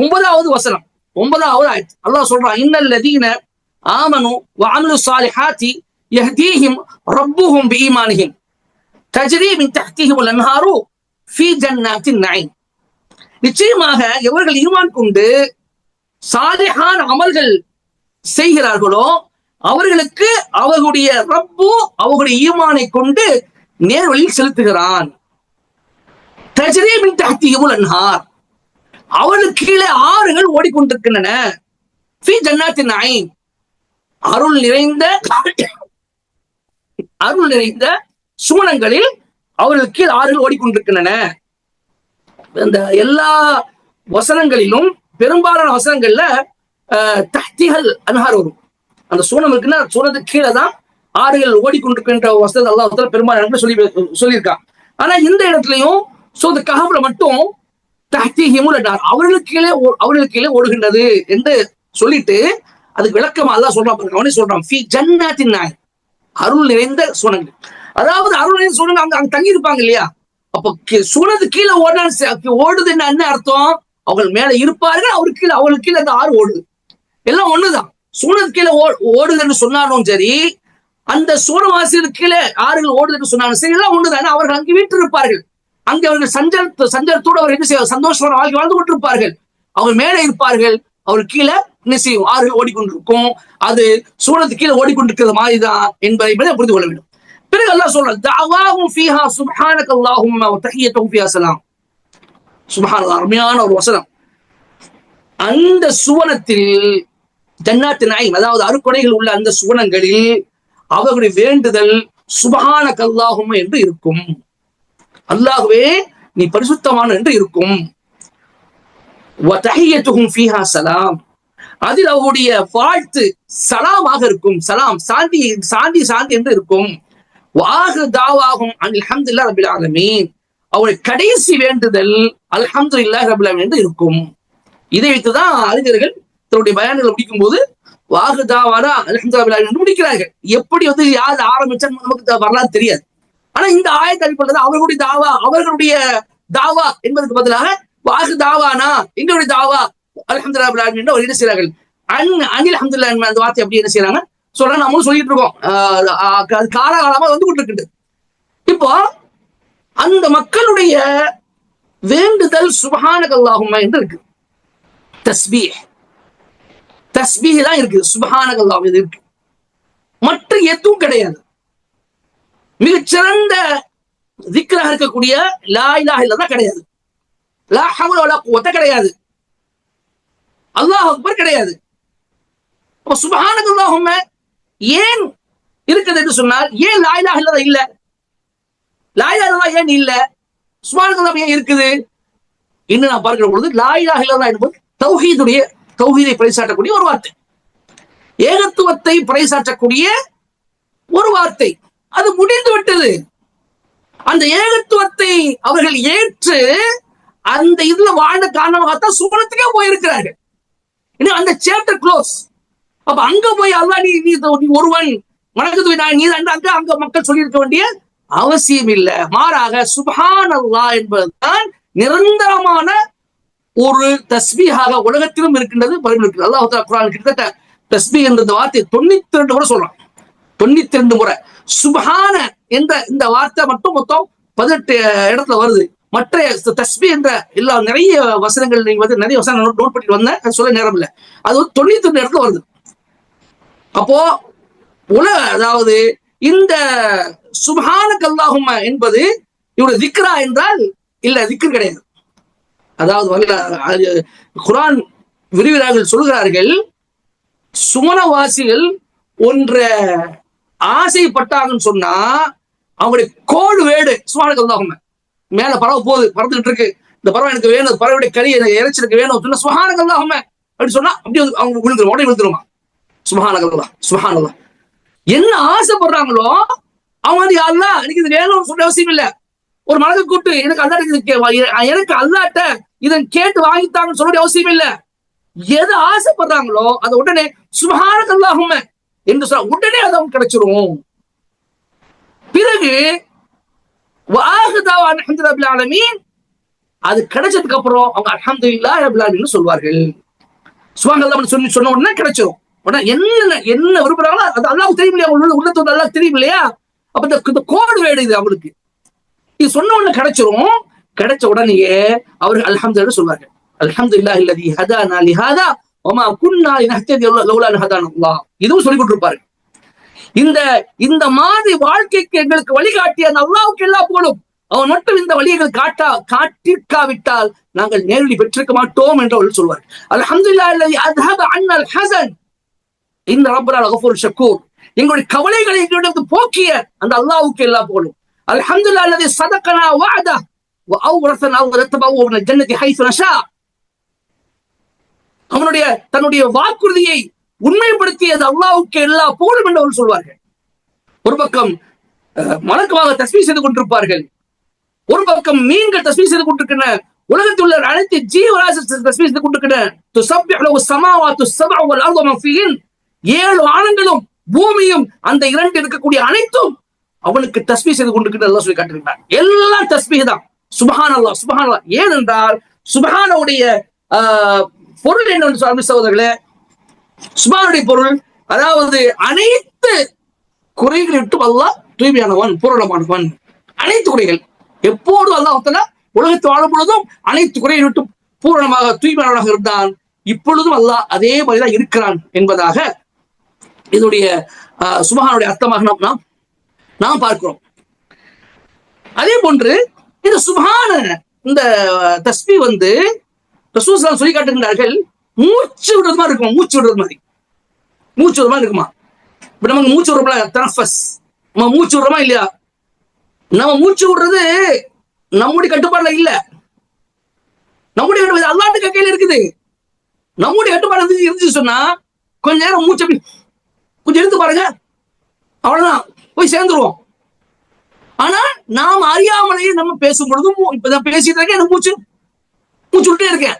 [SPEAKER 1] 9வது வசனம், 9வது ஆயத்து. அல்லாஹ் சொல்றான், இன்னல் லதீன ஆமனு வஅமிலு ஸாலிஹாத்தி யஹ்தீஹிம் ரப்புஹும் பிஈமானிஹிம் தஜ்ரீ மின் தஹ்திஹிமுல் அன்ஹாரு ஃபீ ஜன்னாத்தின் நஈம். நிச்சயமாக எவர்கள் ஈமான் கொண்டு சாலிஹான அமல்கள் செய்கிறார்களோ அவர்களுக்கு அவர்களுடைய ரப்பு அவர்களுடைய ஈமானை கொண்டு நேர்வழியில் செலுத்துகிறான். தஜ்ரீ மின் தஹ்திஹிமுல் அன்ஹார், அவளுக்கு கீழே ஆறுகள் ஓடிக்கொண்டிருக்கின்றன. ஃபீ ஜன்னாத்தின் நஈம், அருள் நிறைந்த சுவனங்களில் அவர்களுக்கு கீழ் ஆறுகள் ஓடிக்கொண்டிருக்கின்றன. இந்த எல்லா வசனங்களிலும் பெரும்பாலான வசனங்கள்ல தஹ்திஹல் அன்ஹார் வரும். அந்த சூனம் இருக்குன்னா சூனத்துக்கு கீழே தான் ஆறுகள் ஓடிக்கொண்டிருக்கின்ற வசனத்தை அல்லாஹ் பெரும்பாலான சொல்லியிருக்கான். ஆனா இந்த இடத்துலயும் சூரத்து கஹஃப்ல மட்டும் தஹ்திஹிமுல் அன்ஹார், அவர்களுக்கு கீழே ஓடுகின்றது என்று சொல்லிட்டு அதுக்கு விளக்கமா அல்லாஹ் சொல்றான். அவனே சொல்றான், ஃபீ ஜன்னாத்தின் நஈம், அருள் நிறைந்த சூனங்கள். அதாவது அருள் நிறைந்த சூனங்கள் அங்க தங்கி இருப்பாங்க இல்லையா? அப்ப சூனத்து கீழே ஓடுது என்ன அர்த்தம்? அவங்க மேல இருப்பார்கள், அவங்களுக்கு கீழே அந்த ஆறு ஓடுது. எல்லாம் ஒண்ணுதான். சூனத்து கீழே ஓடுதுன்னு சொன்னாலும் சரி, அந்த சூனவாசிகளுக்கு கீழே ஆறுகள் ஓடுதுன்னு சொன்னாலும் சரி, எல்லாம் ஒண்ணுதான். அவர்கள் அங்கே வீட்டு இருப்பார்கள், அங்கே அவர்கள் சஞ்சலத்தோடு அவர் என்ன செய்வார், சந்தோஷமான வாழ்க்கை வாழ்ந்து கொண்டிருப்பார்கள். அவர் மேலே இருப்பார்கள், அவர் கீழே என்ன செய்யும், ஆறுகள் ஓடிக்கொண்டிருக்கும். அது சூனத்து கீழே ஓடிக்கொண்டிருக்கிறது மாதிரிதான் என்பதை புரிந்து கொள்ள வேண்டும். பிறகு அல்லாஹ் சொல்றான், தஅவாஹும் ஃபீஹா சுப்ஹானக அல்லாஹும்ம வ தஹிய்யத்துஹும் ஃபீஹா ஸலாம். சுப்ஹானல்லாஹ், அருமையான ஒரு வசனம். அந்த சுவனத்தில் ஜன்னாத்தின் நஈம், அதாவது அருக்கொடைகள் உள்ள அந்த சுவனங்களில் அவர்களுடைய வேண்டுதல் சுப்ஹானக அல்லாஹும்ம என்று இருக்கும். அல்லாஹ்வே நீ பரிசுத்தமான என்று இருக்கும். வ தஹிய்யத்துஹும் ஃபீஹா ஸலாம், அதில் அவருடைய வாழ்த்து சலாமாக இருக்கும். சலாம், சாந்தி சாந்தி சாந்தி என்று இருக்கும். வாஹிரு தாவாஹும் அல்ஹம்துலில்லாஹி ரப்பில் ஆலமீன், அவருடைய கடைசி வேண்டுதல் அல்ஹம்துலில்லாஹி ரப்பில் ஆலமீன் என்று இருக்கும். இதை வைத்துதான் அறிஞர்கள் தன்னுடைய பயான்களை முடிக்கும் போது வாஹிரு தாவானா அல்ஹம்துலில்லாஹி ரப்பில் ஆலமீன் என்று முடிக்கிறார்கள். எப்படி யார் ஆரம்பிச்சான்னு நமக்கு வரலாறு தெரியாது. ஆனா இந்த ஆயத்தை அடிப்படையில் அவர்களுடைய தாவா என்பதற்கு பதிலாக வாஹிரு தாவானா, எங்களுடைய தாவா அல்ஹம்துலில்லாஹி ரப்பில் ஆலமீன் என்று என்ன செய்றார்கள், அனில் அல்ஹம்துலில்லாஹ் அந்த வார்த்தை அப்படி என்ன செய்யறாங்க சொல்றாங்க. நம்மளும் சொல்லிட்டு இருக்கோம், காலகாலமா வந்து கொண்டிருக்குது. இப்போ அந்த மக்களுடைய வேண்டுதல் சுப்ஹானக அல்லாஹும்ம என்று இருக்கு. தஸ்பீஹ் தான் இருக்கு, சுப்ஹானக அல்லாஹ் இருக்கு, மற்ற எதுவும் கிடையாது. மிகச்சிறந்த திக்ராக இருக்கக்கூடிய லா இலாஹ இல்லல்லாஹ் கிடையாது, லா ஹவ்ல வலா குவத்த கிடையாது, அல்லாஹ் அக்பர் கிடையாது. அப்ப சுப்ஹானக அல்லாஹும்ம ஏன் இருக்குது என்று சொன்னால், ஏன் லா இலாஹ இல்லல்லாஹ் இல்ல, லா இலாஹ இல்லல்லாஹ் ஏன் இல்ல, சுப்ஹானக அல்லாஹ் ஏன் இருக்குது இன்னும் நான் பார்க்கிற பொழுது, லா இலாஹ இல்லல்லாஹ் என்பது தௌஹீதை பறைசாற்றக்கூடிய ஒரு வார்த்தை, ஏகத்துவத்தை பறைசாற்றக்கூடிய ஒரு வார்த்தை. அது முடிந்து விட்டது. அந்த ஏகத்துவத்தை அவர்கள் ஏற்று அந்த இதுல வாழ்ந்த காரணமாகத்தான் சுவனத்துக்கே போயிருக்கிறார்கள். இன்னும் அந்த சாப்டர் க்ளோஸ். அப்ப அங்க போய் அல்லாஹ் நீ ஒருவன் வணக்கத்துக்கு நீ அங்க மக்கள் சொல்லியிருக்க வேண்டிய அவசியம் இல்லை. மாறாக சுப்ஹானல்லாஹ் என்பதுதான் நிரந்தரமான ஒரு தஸ்பீஹாக உலகத்திலும் இருக்கின்றது. அல்லாஹ் தஆலா குர்ஆனில் கிட்டத்தட்ட தஸ்பீஹ் என்ற வார்த்தை 92 முறை சொல்றான். 92 முறை. சுப்ஹான என்ற இந்த வார்த்தை மட்டும் மொத்தம் 18 இடத்துல வருது. மற்ற தஸ்பீஹ் என்ற எல்லா நிறைய வசனங்கள் நீங்க வந்து நிறைய வசனம் நோட் பண்ணிட்டு வந்தேன், சொல்ல நேரம் இல்லை. அது 92 இடத்துல வருது. அப்போ அதாவது இந்த சுப்ஹானக அல்லாஹும்ம என்பது இவருடைய திக்ரா என்றால் இல்ல, திக்ர் கிடையாது. அதாவது குர்ஆன் விரிவுரையாளர்கள் சொல்கிறார்கள், சுமனவாசிகள் ஒன்ற ஆசைப்பட்டாங்கன்னு சொன்னா அவங்களுடைய கோடு வேடு சுப்ஹானக அல்லாஹும்ம, மேல பறவை போகுது, பறந்துகிட்டு இருக்கு, இந்த பறவை எனக்கு வேணும், பறவையுடைய கறி எனக்கு இறைச்சி எனக்கு வேணும் சொன்னா சுப்ஹானக அல்லாஹும்ம அப்படின்னு சொன்னா அப்படியே அவங்க விழுந்துரும், உடனே விழுந்துருமா. சுப்ஹானல்லாஹ் சுப்ஹானல்லாஹ். என்ன ஆசைப்படுறாங்களோ அவங்க வந்து அல்லாஹ் எனக்கு இது வேணும்னு சொல்ற அவசியம் இல்ல. ஒரு மனதை கூட்டு எனக்கு எனக்கு அல்லாட்ட இதன் கேட்டு வாங்கித்தாங்கன்னு சொல்ல அவசியம் இல்ல. எது ஆசைப்படுறாங்களோ அதை உடனே சுப்ஹானல்லாஹும்ம என்று சொல்ல உடனே அது அவங்க கிடைச்சிரும். பிறகு அல்ஹம்துலில்லாஹி ஆலமீன் அது கிடைச்சதுக்கு அப்புறம் அவங்க அல்ஹம்துலில்லாஹி ரப்பில் ஆலமீன் சொல்வார்கள். சுப்ஹானல்லாஹ் சொல்லி சொன்ன உடனே கிடைச்சிரும். உடனே என்ன விரும்புறாங்களோ அது அல்லாஹ்வுக்கு தெரியும் இல்லையா, உள்ளத்தோட அல்லாஹ்வுக்கு தெரியும் இல்லையா. அப்ப இந்த கோடு வேடு இது அவங்களுக்கு. இது சொன்ன உடனே கிடைச்சிரும். கிடைச்ச உடனேயே அவர்கள் அல்ஹம்துலில்லாஹ் சொல்வார்கள். அல்ஹம்துலில்லாஹி அல்லதி ஹதானா லிஹாதா வமா குன்னா லினஹ்ததிய லௌலா அன் ஹதானா அல்லாஹ். இதுவும் சொல்லி கொடுத்திருப்பார்கள். இந்த மாதிரி வாழ்க்கைக்கு எங்களுக்கு வழிகாட்டிய அந்த அல்லாஹ்வுக்கு எல்லா புகழும். அவன் மட்டும் இந்த வழியை காட்டிருக்காவிட்டால் நாங்கள் நேரடி பெற்றிருக்க மாட்டோம் என்று அவர்கள் சொல்வார். அல்ஹம்துலில்லாஹி அல்லதி அஸ்ஹப அன்னல் ஹஸன் இன்ன ரப்பனா லகஃபூர் ஷக்கூர். எங்களுடைய கவலைகளை எங்களிடம் போக்கிய அந்த அல்லாஹ்வுக்கு எல்லா புகழும். அல்ஹம்துலில்லாஹி அல்லதி ஸதகனா வஅதா வ அவ்ரஸனா வததபவு மினல் ஜன்னதி ஹைஸு நஷா. தன்னுடைய வாக்குறுதியை உண்மைப்படுத்தியது அல்லாஹ்வுக்கு எல்லா புகழும் என்று அவர்கள் சொல்வார்கள். ஒரு பக்கம் மலக்குவாக தஸ்பீஹ் செய்து கொண்டிருப்பார்கள், ஒரு பக்கம் மீன்கள் தஸ்பீஹ் செய்து கொண்டிருக்கின்றன, உலகத்தில் உள்ள அனைத்து ஜீவராசி தஸ்பீஹ் செய்து கொண்டிருக்கின்றன. துஸப்பிஹு லஹு ஸமாவாத்து ஸப்உ வல் அர்து வமா ஃபீஹின். 7 வானங்களும் பூமியும் அந்த இரண்டு இருக்கக்கூடிய அனைத்தும் அவனுக்கு தஸ்பீஹ் செய்து கொண்டிருக்கின்ற அல்லாஹ் சொல்லி காட்டுகிறார். எல்லாம் தஸ்பீஹ் தான். சுப்ஹானல்லாஹ் சுப்ஹானல்லாஹ். ஏனென்றால் சுப்ஹானுடைய பொருள் என்னன்னு சகோதரர்களே, சுப்ஹானுடைய பொருள் அதாவது அனைத்து குறைகளை விட்டு அல்லாஹ் தூய்மையானவன், பூரணமானவன். அனைத்து குறைகள் எப்போதும் அல்லாஹ் உலகத்தில் வாழும் பொழுதும் அனைத்து குறைகளை விட்டு பூரணமாக தூய்மையானவனாக இருந்தான். இப்பொழுதும் அல்லாஹ் அதே மாதிரிதான் இருக்கிறான் என்பதாக இதனுடைய சுப்ஹானுடைய அர்த்தமாக நாம் பார்க்கிறோம். அதே போன்று இந்த சுப்ஹான இந்த தஸ்பீஹ் வந்து ரசூல் ஸல்லல்லாஹு சொல்லி காட்டுகின்றார்கள், மூச்சு விடுறது மாதிரி இருக்குமா, மூச்சு விடுறது மாதிரி இருக்குமா. இப்ப நமக்கு மூச்சு விடுறோம்ல, தனஃபஸ், நம்ம மூச்சு விடுறோமா இல்லையா. நம்ம மூச்சு விடுறது நம்முடைய கட்டுப்பாடுல இல்ல, நம்முடைய கட்டுப்பாடு அல்லாஹ்வுடைய கையில இருக்குது. நம்முடைய கட்டுப்பாடு இருந்துச்சு சொன்னா கொஞ்ச நேரம் மூச்சு அப்படி கொஞ்சம் எடுத்து பாருங்க, அவ்வளவுதான், போய் சேர்ந்துருவோம். ஆனா நாம் அறியாமலேயே நம்ம பேசும் பொழுதும் இப்பதான் பேசிட்டு இருக்கேன், எனக்கு மூச்சு விட்டே இருக்கேன்.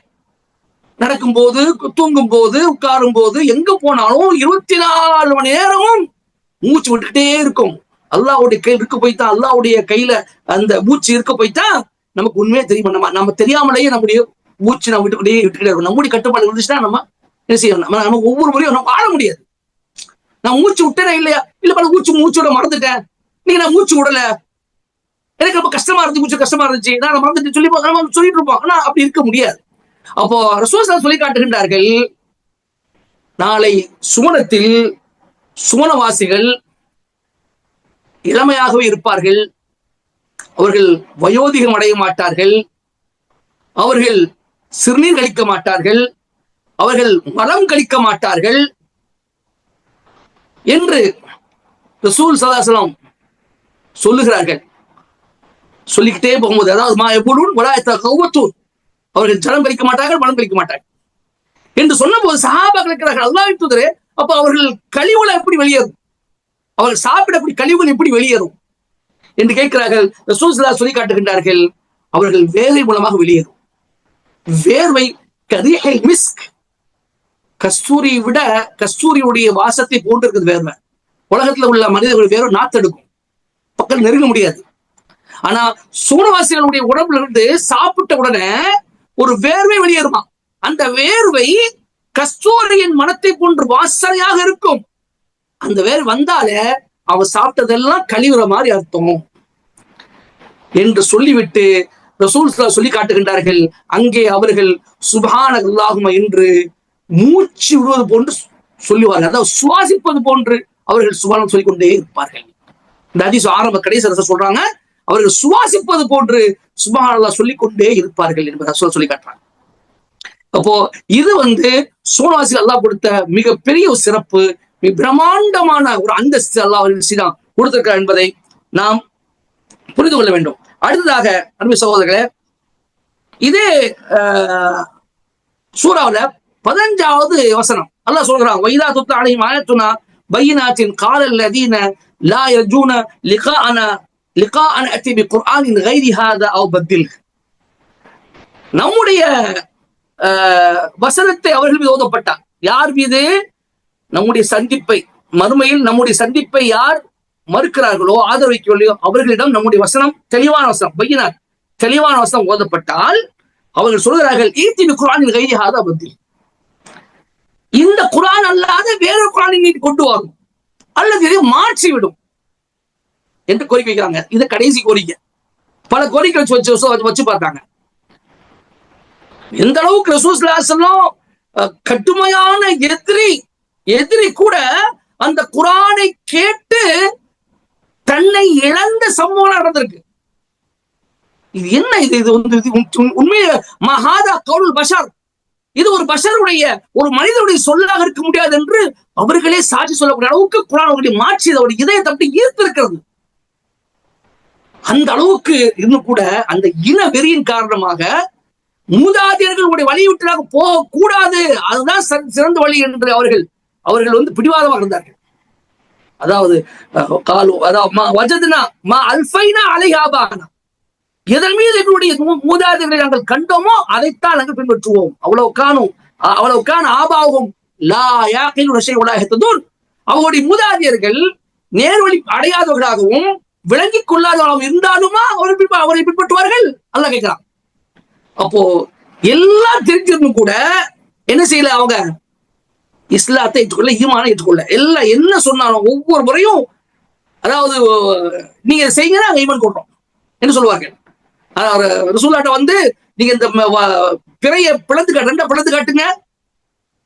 [SPEAKER 1] நடக்கும் போது, தூங்கும் போது, உட்காரும் போது, எங்க போனாலும் 24 மணி நேரமும் மூச்சு விட்டுட்டே இருக்கும். அல்லாஹ்வுடைய கையில் இருக்க போய்தான், அல்லாஹ்வுடைய கையில அந்த மூச்சு இருக்க போய்தான் நமக்கு உண்மையே தெரியும். நம்ம தெரியாமலேயே நம்முடைய மூச்சு நம்ம விட்டுக்கிட்டே இருக்கும். நம்முடைய கட்டுப்பாடு இருந்துச்சுன்னா நம்ம என்ன செய்யணும், நம்ம ஒவ்வொரு முறையும் நம்ம வாழ முடியாது. நான் மூச்சு விட்டேனா இல்லையா, இல்ல பல மூச்சு விட மறந்துட்டேன், நீங்க நான் மூச்சு விடல, எனக்கு ரொம்ப கஷ்டமா இருந்துச்சு, மூச்சு கஷ்டமா இருந்துச்சு, நான் மறந்துட்டு சொல்லிட்டு இருப்போம். ஆனா அப்படி இருக்க முடியாது. அப்போ ரசூல் ஸல்லல்லாஹு சொல்லி காட்டுகின்றார்கள், நாளை சுவனத்தில் சுவனவாசிகள் இளமையாகவே இருப்பார்கள், அவர்கள் வயோதிகம் அடைய மாட்டார்கள், அவர்கள் சிறுநீர் கழிக்க மாட்டார்கள், அவர்கள் மலம் கழிக்க மாட்டார்கள் என்று ரசூல் ஸல்லல்லாஹு அலைஹி வஸல்லம் சொல்லுகிறார்கள். சொல்லிக்கிட்டே போகும்போது, அதாவது மா யபூலுன் வலா யதகவ்வத்தூன், அவர்கள் ஜலம் கழிக்க மாட்டார்கள், மலம் கழிக்க மாட்டார்கள் என்று சொன்ன போது சஹாபாக்கள் இருக்கிறார்கள், அல்லாஹ்வின் தூதரே, அப்ப அவர்கள் கழிவுகள் எப்படி வெளியேறும், அவர்கள் சாப்பிடக்கூடிய கழிவுகள் எப்படி வெளியேறும் என்று கேட்கிறார்கள். ரசூல் ஸல்லல்லாஹு அலைஹி சொல்லி காட்டுகின்றார்கள், அவர்கள் வேர்வை மூலமாக வெளியேறும். வேர்வை கரீஹில் மிஸ்க், கஸ்தூரியை விட கஸ்தூரியுடைய வாசத்தை போன்று இருக்குது வேர்வை. உலகத்துல உள்ள மனிதர்கள் வேர்வை நாத்தெடுக்கும், பக்கம் நெருங்க முடியாது. ஆனா சூனவாசிகளுடைய உடம்புல இருந்து சாப்பிட்ட உடனே ஒரு வேர்வை வெளியேறுமா. அந்த வேர்வை கஸ்தூரியின் மனத்தை போன்று வாசனையாக இருக்கும். அந்த வேர்வை வந்தாலே அவன் சாப்பிட்டதெல்லாம் கழிவுற மாதிரி அர்த்தம் என்று சொல்லிவிட்டு ரசூல் ஸல்லல்லாஹு சொல்லி காட்டுகின்றார்கள், அங்கே அவர்கள் சுப்ஹானல்லாஹும்ம என்று மூச்சு விடுவது போன்று சொல்லுவார்கள், அதாவது சுவாசிப்பது போன்று அவர்கள் சுப்ஹானல்லாஹ் சொல்லிக் கொண்டே இருப்பார்கள். இந்த ஹதீஸ் ஆரம்ப கடைசி சொல்றாங்க, அவர்கள் சுவாசிப்பது போன்று சுப்ஹானல்லாஹ் சொல்லிக் கொண்டே இருப்பார்கள் என்பதை ரசூல் சொல்லி காட்டுறாங்க. அப்போ இது சூனவாசிகள் அல்லாஹ் கொடுத்த மிகப்பெரிய ஒரு சிறப்பு, மிக பிரம்மாண்டமான ஒரு அந்தஸ்து அல்லாஹ் அவர்கள் கொடுத்திருக்கிறார் என்பதை நாம் புரிந்து கொள்ள வேண்டும். அடுத்ததாக அன்பு சகோதரர்களே, இதே சூராவுல 15வது வசனம் அல்லாஹ் சொல்றான், வைதா துத்லா அலைஹிம் ஆயத்துனா பையினாத்தின் காலல் லதீன லா யர்ஜூன லிகாஅன அத்தி பிகுர்ஆனின் கைரி ஹாதா அவ் பத்தில். நம்முடைய வசனத்தை அவர்கள் மீது ஓதப்பட்டார். யார் மீது? நம்முடைய சந்திப்பை, மறுமையில் நம்முடைய சந்திப்பை யார் மறுக்கிறார்களோ, ஆதரவிக்கவில்லையோ அவர்களிடம் நம்முடைய வசனம், தெளிவான வசனம், பையினாத், தெளிவான வசனம் ஓதப்பட்டால் அவர்கள் சொல்கிறார்கள், ஈத்தி பிகுர்ஆனின் கைரி ஹாதா பத்தில், இந்த குர்ஆன் அல்லாத வேறொரு குர்ஆனை நீ கொண்டு வரும் அல்லது இதை மாற்றி விடும் என்று கோரிக்கை வைக்கிறாங்க. இது கடைசி கோரிக்கை. பல கோரிக்கை வச்சு பார்த்தாங்க. எந்த அளவுக்கு ரசூல் ஸல்லல்லாஹு அலைஹி வஸல்லம் கடுமையான எதிரி கூட அந்த குர்ஆனை கேட்டு தன்னை இழந்த சம்பவம் நடந்திருக்கு. இது என்ன? இது உண்மையிலே மஹாதா கவுலுல் பஷர், இது ஒரு பஷருடைய, ஒரு மனிதனுடைய சொல்லாக இருக்க முடியாது என்று அவர்களே சாட்சி சொல்லக்கூடிய அளவுக்கு குர்ஆன் அவருடைய மாற்றி அவருடைய இதயத்தை அப்படி ஈர்த்திருக்கிறது. அந்த அளவுக்கு இன்னும் கூட அந்த இன வெறியின் காரணமாக மூதாதையர்களுடைய வழிவிட்டதாக போகக்கூடாது, அதுதான் சிறந்த வழி என்று அவர்கள் வந்து பிடிவாதமாக இருந்தார்கள். அதாவது எதன் மீது எங்களுடைய மூதாதையர்களை நாங்கள் கண்டோமோ அதைத்தான் நாங்கள் பின்பற்றுவோம். அவ்வளவுக்கான ஆபாவும் அவருடைய மூதாதையர்கள் நேர்வழி அடையாதவர்களாகவும் விளங்கிக் கொள்ளாதவர்களாகவும் இருந்தாலுமா அவரை பின்பற்றுவார்கள். அல்லாஹ் கேட்கிறான். அப்போ எல்லாம் தெரிஞ்சிருந்தும் கூட என்ன செய்யல? அவங்க இஸ்லாத்தை ஏற்றுக்கொள்ள, ஈமானை ஏற்றுக்கொள்ள, எல்லாம் என்ன சொன்னாலும் ஒவ்வொரு முறையும், அதாவது நீங்க செய்யுங்கன்னா நாங்க ஈமான் கொள்றோம் என்று சொல்லுவார்கள். ரசூலுல்லாஹ்ட்ட வந்து நீங்க இந்த பிறைய பிளந்து காட்டுங்க,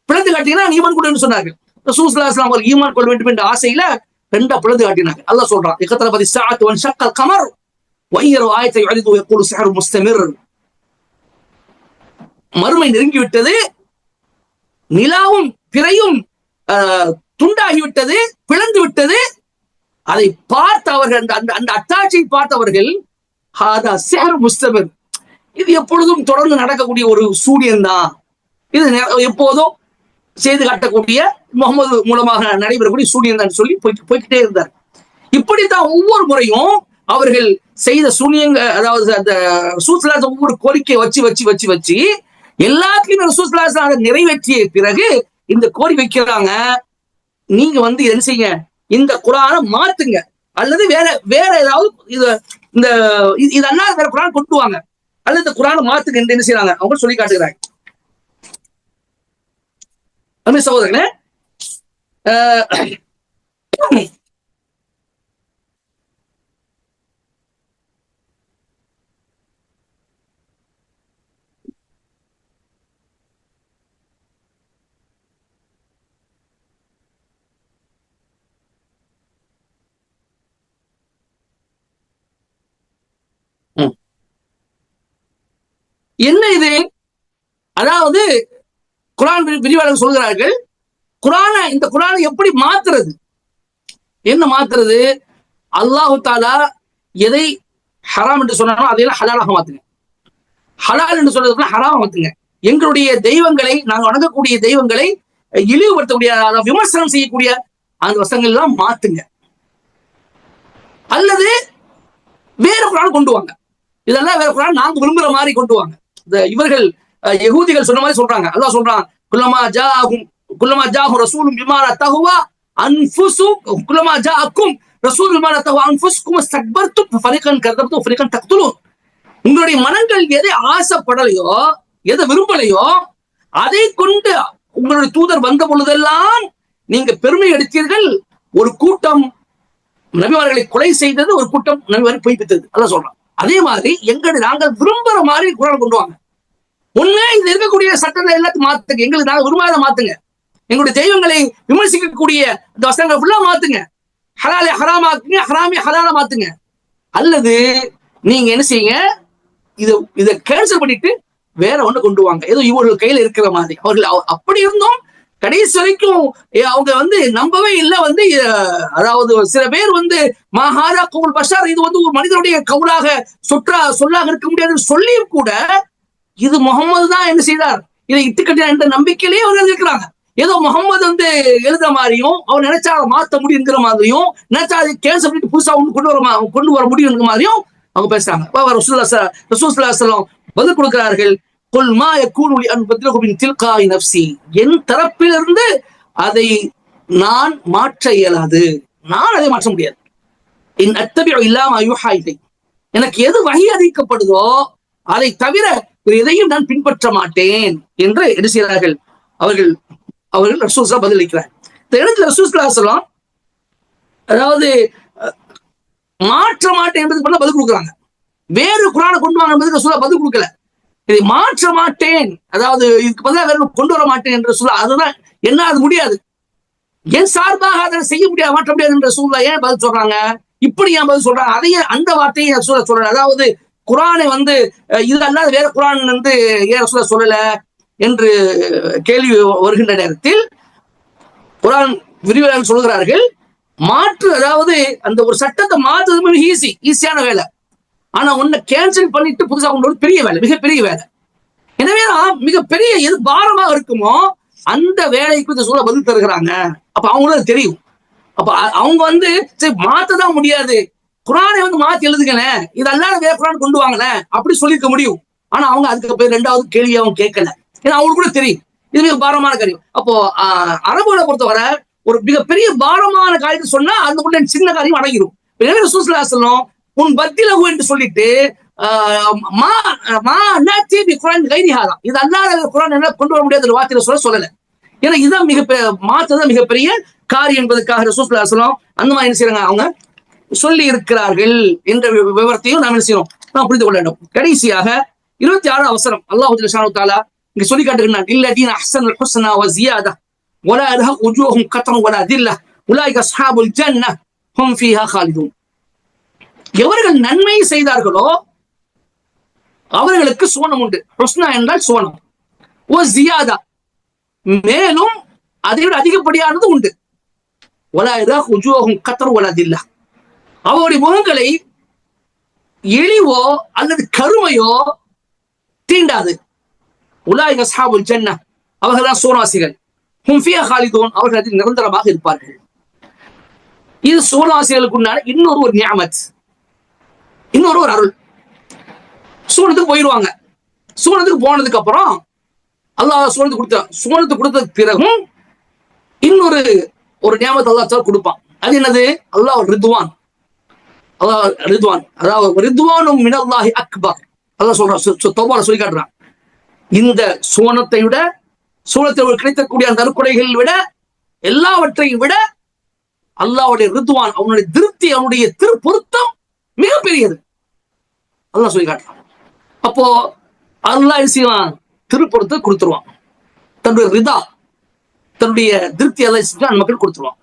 [SPEAKER 1] பிளந்து காட்டீங்கன்னா ஈமான் கொள்ளுன்னு சொன்னார்கள். ரசூல் ஸல்லல்லாஹு அலைஹி வஸல்லம் அவர்கள் ஈமான் கொள்ள வேண்டும் என்ற ஆசையில ரெண்டா பிளந்து காட்டினாங்க. அல்லாஹ் சொல்றான், இக்தரபதி ஸாஅத்து வன்ஷக்கல் கமர் வயரு ஆயத்தை யரிது யகூலு ஸிஹ்ரு முஸ்தமிர். மறுமை நெருங்கிவிட்டது, நிலாவும் பிறையும் துண்டாகிவிட்டது, பிளந்து விட்டது. அதை பார்த்தவர்கள், அந்த அத்தாட்சியை பார்த்தவர்கள், ஹாதா ஸிஹ்ரு முஸ்தமிர், இது எப்பொழுதும் தொடர்ந்து நடக்கக்கூடிய ஒரு சூரியன் தான், இது எப்போதும் செய்து காட்டக்கூடிய முகமது மூலமாக நடைபெறக்கூடிய சூரியன் தான் சொல்லி போய்கிட்டே இருந்தார். இப்படித்தான் ஒவ்வொரு முறையும் அவர்கள் செய்த சூனியங்கள், அதாவது அந்த ரசூல் ஸல்லல்லாஹு அலைஹி வஸல்லம் ஒவ்வொரு கோரிக்கையை வச்சு எல்லாத்தையும் ரசூல் ஸல்லல்லாஹு அலைஹி வஸல்லம் நிறைவேற்றிய பிறகு இந்த கோரிக்கை வைக்கிறாங்க, நீங்க வந்து என்ன செய்யுங்க, இந்த குர்ஆனை மாத்துங்க அல்லது வேற ஏதாவது இதெல்லாம் வேற குர்ஆன் கொண்டு வாங்க அல்லது இந்த குர்ஆனை மாத்துங்க என்று என்ன செய்யறாங்க அவங்க சொல்லி காட்டுகிறாங்க. அன்பு சகோதரர்களே, என்ன இது? அதாவது குர்ஆன் விரிவாளர்கள் சொல்கிறார்கள், இந்த குர்ஆனை எப்படி மாத்துறது, என்ன மாத்துறது? அல்லாஹு தஆலா எதை ஹராம் என்று சொன்னாரோ அதையெல்லாம் ஹலாலாக மாத்துங்க, ஹலால் என்று சொல்றதுக்குள்ள ஹராம் மாத்துங்க. எங்களுடைய தெய்வங்களை, நாங்கள் வணங்கக்கூடிய தெய்வங்களை இழிவுபடுத்தக்கூடிய, விமர்சனம் செய்யக்கூடிய அந்த வசனங்கள் எல்லாம் மாத்துங்க, அல்லது வேற குர்ஆன் கொண்டு வாங்க. இதெல்லாம் வேற குர்ஆன் நாங்க விரும்புற மாதிரி கொண்டு வாங்க. இவர்கள் யகூதிகள் சொன்ன மாதிரி சொல்றாங்க. அல்லாஹ் சொல்றான், குல்லமா ஜாஹும் ரசூலும் பிமா லா தஹ்வா அன்ஃபுசுக்கும் குல்லமா ஜாஅக்கும் ரசூலும் பிமா லா தஹ்வா அன்ஃபுசுக்கும் இஸ்தக்பர்தும் ஃபரீகன் கذبتم ஃபரீகன் தக்துலூன். உங்களுடைய மனங்கள் எதை ஆசைப்படலையோ, எதை விரும்பலையோ அதை கொண்டு உங்களுடைய தூதர் வந்த பொழுதெல்லாம் நீங்க பெருமை எடுத்தீர்கள். ஒரு கூட்டம் நபிமார்களை கொலை செய்தது, ஒரு கூட்டம் நபிமாரை பொய்ப்பித்தது. அல்லாஹ் சொல்றான். அதே மாதிரி நாங்கள் விரும்புற மாதிரி குர்ஆன் கொண்டு வாங்க. உண்மை இது இருக்கக்கூடிய சட்டங்களை எல்லாத்தையும் மாத்துங்க, எங்களுக்கு நாங்க விரும்பாத மாத்துங்க, எங்களுடைய தெய்வங்களை விமர்சிக்கக்கூடிய இந்த வசனங்களை ஃபுல்லா மாத்துங்க, ஹலாலை ஹராமாக்குங்க, ஹராமை ஹலாலா மாத்துங்க. அல்லது நீங்க என்ன செய்யுங்க, இதை கேன்சல் பண்ணிட்டு வேற ஒண்ணு கொண்டு வாங்க, ஏதோ இவர்கள் கையில இருக்கிற மாதிரி. அவர்கள் அப்படி இருந்தும் கடைசி வரைக்கும் அவங்க வந்து நம்பவே இல்லை. வந்து அதாவது சில பேர் வந்து மஹாதா கவுல் பஷர், இது வந்து ஒரு மனிதனுடைய கவுலாக சொல்லாக இருக்க முடியாது சொல்லியும் கூட இது முகமது தான் என்ன செய்தார், இதை இட்டுக்கட்டினான் என்ற நம்பிக்கையிலேயே அவர்கள் இருக்கிறாங்க. ஏதோ முகமது வந்து எழுத மாதிரியும் அவர் நினைச்சா மாத்த முடியுங்கிற மாதிரியும் நினைச்சா அதை கேன்சல் பண்ணிட்டு புதுசா கொண்டு வர முடியுங்கிற மாதிரியும் அவங்க பேசுறாங்க. ரசூலுல்லாஹி பதில் கொடுக்கிறார்கள், குல் மா யகூனு லி அன் பத்லஹு மின் தில்காய் நஃப்ஸி, என் தரப்பிலிருந்து அதை நான் மாற்ற இயலாது, நான் அதை மாற்ற முடியாது. இன் அத்தபிஉ இல்லா மா யூஹா இலை, எனக்கு எது வஹி அறிவிக்கப்படுதோ அதை தவிர எதையும் நான் பின்பற்ற மாட்டேன் என்று என்ன செய்கிறார்கள் அவர்கள் ரசூலுல்லாஹ் பதிலளிக்கிறார். இந்த இடத்துல ரசூலுல்லாஹ் அதாவது மாற்ற மாட்டேன் என்பதுக்கு பதில் கொடுக்குறாங்க. வேறு குர்ஆனை கொண்டு வாங்க என்பதுக்கு ரசூலுல்லாஹ் பதில் கொடுக்கல. இதை மாற்ற மாட்டேன், அதாவது இதுக்கு பதிலாக வேற கொண்டு வர மாட்டேன் என்று சொல்ல, அதுதான் என்ன, அது முடியாது, என் சார்பாக அதை செய்ய முடியாது, மாற்ற முடியாது என்ற ரசூலுல்லாஹ் ஏன் பதில் சொல்றாங்க, இப்படி ஏன் பதில் சொல்றாங்க, அதையே அந்த வார்த்தையை ரசூலுல்லாஹ் சொல்றாங்க. அதாவது குர்ஆனை வந்து இது அல்லாத வேற குர்ஆன் வந்து ஏன் ரசூலுல்லாஹ் சொல்லல என்று கேள்வி வருகின்ற நேரத்தில் குர்ஆன் விரிவுரையாளர்கள் சொல்கிறார்கள், மாற்று, அதாவது அந்த ஒரு சட்டத்தை மாற்றுறது ஈஸியான வேலை. ஆனா ஒன்ன கேன்சல் பண்ணிட்டு புதுசா கொண்டு ஒரு பெரிய வேலை, மிகப்பெரிய வேலை. எனவே மிகப்பெரிய எது பாரமாக இருக்குமோ அந்த வேலைக்கு இந்த சூழல் பதில் தருகிறாங்க. அப்ப அவங்களுக்கு தெரியும். அப்ப அவங்க வந்து சரி மாத்ததான் முடியாது, குர்ஆனை வந்து மாத்தி எழுதுங்கள, இதெல்லாம் வேற குர்ஆன் கொண்டு வாங்கல அப்படி சொல்லிருக்க முடியும். ஆனா அவங்க அதுக்கு ரெண்டாவது கேள்வி அவங்க கேட்கல. ஏன்னா அவங்களுக்கு கூட தெரியும் இது மிக பாரமான காரியம். அப்போ அரபுகளை பொறுத்தவரை ஒரு மிகப்பெரிய பாரமான காரியத்தை சொன்னா அதுக்குள்ள சின்ன காரியம் அடங்கிடும். எனவே ரசூலுல்லாஹி ஸல்லல்லாஹு அலைஹி வஸல்லம் உன் பத்திலகு என்று சொல்லிட்டு இது அல்லாத குர்ஆன் என்ன கொண்டு வர முடியாத வார்த்தையில சொல்லல. ஏன்னா இதுதான் மாற்றதான் மிகப்பெரிய காரியம் என்பதற்காக ரசூலுல்லாஹி ஸல்லல்லாஹு அலைஹி வஸல்லம் அந்த மாதிரி என்ன செய்யறாங்க, அவங்க சொல்லி இருக்கிறார்கள் என்ற விவரத்தையும் நாம் என்ன செய்யணும், நாம் புரிந்து கொள்ள வேண்டும். கடைசியாக 26 அவசரம் அல்லாஹ் சுப்ஹானஹு வ தஆலா இங்க சொல்லி காட்டுகிறான், இல்லதீன அஹ்ஸனுல் ஹுஸ்னா வ ஜியாதா வலா யர்ஹகு உஜூஹும் கத்ரன் வலா தில்லா உலாயிக அஸ்ஹாபுல் ஜன்னah ஹும் ஃபீஹா காலிதூன். எவர்கள் நன்மை செய்தார்களோ அவர்களுக்கு சுவனம் உண்டு. ஹுஸ்னா என்றால் சுவனம், ஓ ஜியாதா மேலும் அதை விட அதிகப்படியானது உண்டு. வலா யர்ஹகு உஜூஹும் கத்ரன் வலா தில்லா, அவருடைய முகங்களை இழிவோ அல்லது கருமையோ தீண்டாது. உலாயிக அஸ்ஹாபுல் ஜன்னah, அவர்கள்தான் சுவனவாசிகள். ஹும் ஃபீஹா காலிதூன், அவர்கள் அதில் நிரந்தரமாக இருப்பார்கள். இது சுவனவாசிகளுக்கு உண்டான இன்னொரு நிஅமத், இன்னொரு அருள். சுவனத்துக்கு போயிடுவாங்க. சுவனத்துக்கு போனதுக்கு அப்புறம் அல்லாஹ் சுவனத்துக்கு கொடுத்ததுக்கு பிறகும் இன்னொரு நிஅமத் அல்லாஹ் கொடுப்பான். அது என்னது, அல்லாஹ் ரிதுவான். அதாவது ரிதுவானும் மினல்லாஹி அக்பர். அல்லாஹ் சொல்றான், தௌபால சொல்லி காட்டுறான், இந்த சுவனத்தை விட, சுவனத்தை கிடைக்கக்கூடிய அந்த நற்கொடைகளை விட, எல்லாவற்றையும் விட அல்லாஹ்வுடைய ரிதுவான், அவனுடைய திருப்தி, அவனுடைய பொருத்தம் மிகப்பெரியது. அல்லாஹ் சொல்லி காட்டுறான். அப்போ அல்லாஹ் செய்வான், திருப்பொருத்தை கொடுத்துருவான். தன்னுடைய ரிதா, தன்னுடைய திருப்தி அல்லாஹ் மக்கள் கொடுத்துருவான்.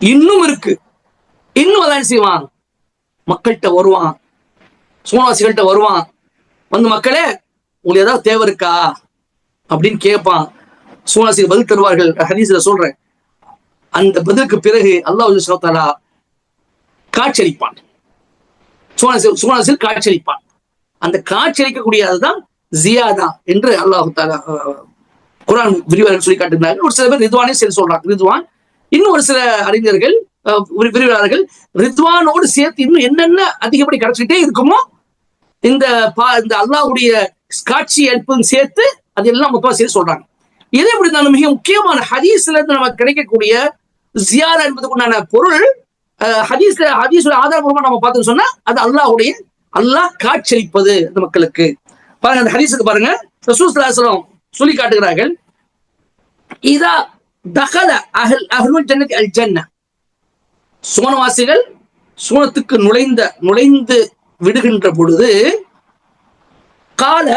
[SPEAKER 1] இன்னும் இருக்கு, இன்னும் அல்லாஹ் செய்வான், மக்கள்கிட்ட வருவான், சுவனவாசிகள்கிட்ட வருவான், வந்து மக்களே உங்களுக்கு ஏதாவது தேவை இருக்கா அப்படின்னு கேட்பான். சுவனவாசிகள் பதில் தருவார்கள். ஹதீஸ்ல சொல்றேன், அந்த பதிலுக்கு பிறகு அல்லாஹ் சுப்ஹானஹு வ தஆலா காட்சியளிப்பான். சுவனவாசிகள் காட்சியளிப்பான். அந்த காட்சியளிக்கக்கூடியதுதான் ஜியாதா என்று அல்லாஹ் தஆலா குர்ஆன் விரிவாளர்கள் சொல்லி காட்டுகிறார்கள். ஒரு சில பேர் ரிதுவானே சரி சொல்றாங்க, ரிதுவான். இன்னும் ஒரு சில அறிஞர்கள் விரிவாளர்கள் ரிதுவானோடு சேர்த்து இன்னும் என்னென்ன அதிகப்படி கிடைச்சிட்டே இருக்குமோ இந்த அல்லாஹ்வுடைய காட்சி அளிப்பும் சேர்த்து அதெல்லாம் மொத்தமா சேர்த்து சொல்றாங்க. இதே இப்படி மிக முக்கியமான ஹதீஸ்ல இருந்து நமக்கு கிடைக்கக்கூடிய ஜியாரா என்பதுக்கு உண்டான பொருள் ஹதீஸ்ல ஆதாரபூர்வமா நம்ம பார்த்தோம்னு சொன்னா அது அல்லாஹ் காட்சியளிப்பது அந்த மக்களுக்கு. பாருங்க, அந்த ஹதீஸுக்கு பாருங்க, ரசூலுல்லாஹி ஸல்லல்லாஹு அலைஹி வஸல்லம் சொல்லி காட்டுகிறார்கள், இதா தகல அஹ்லுல் ஜன்னதி அல் ஜன்னah, சுவனவாசிகள் சுவனத்துக்கு நுழைந்து விடுகின்ற பொழுது கால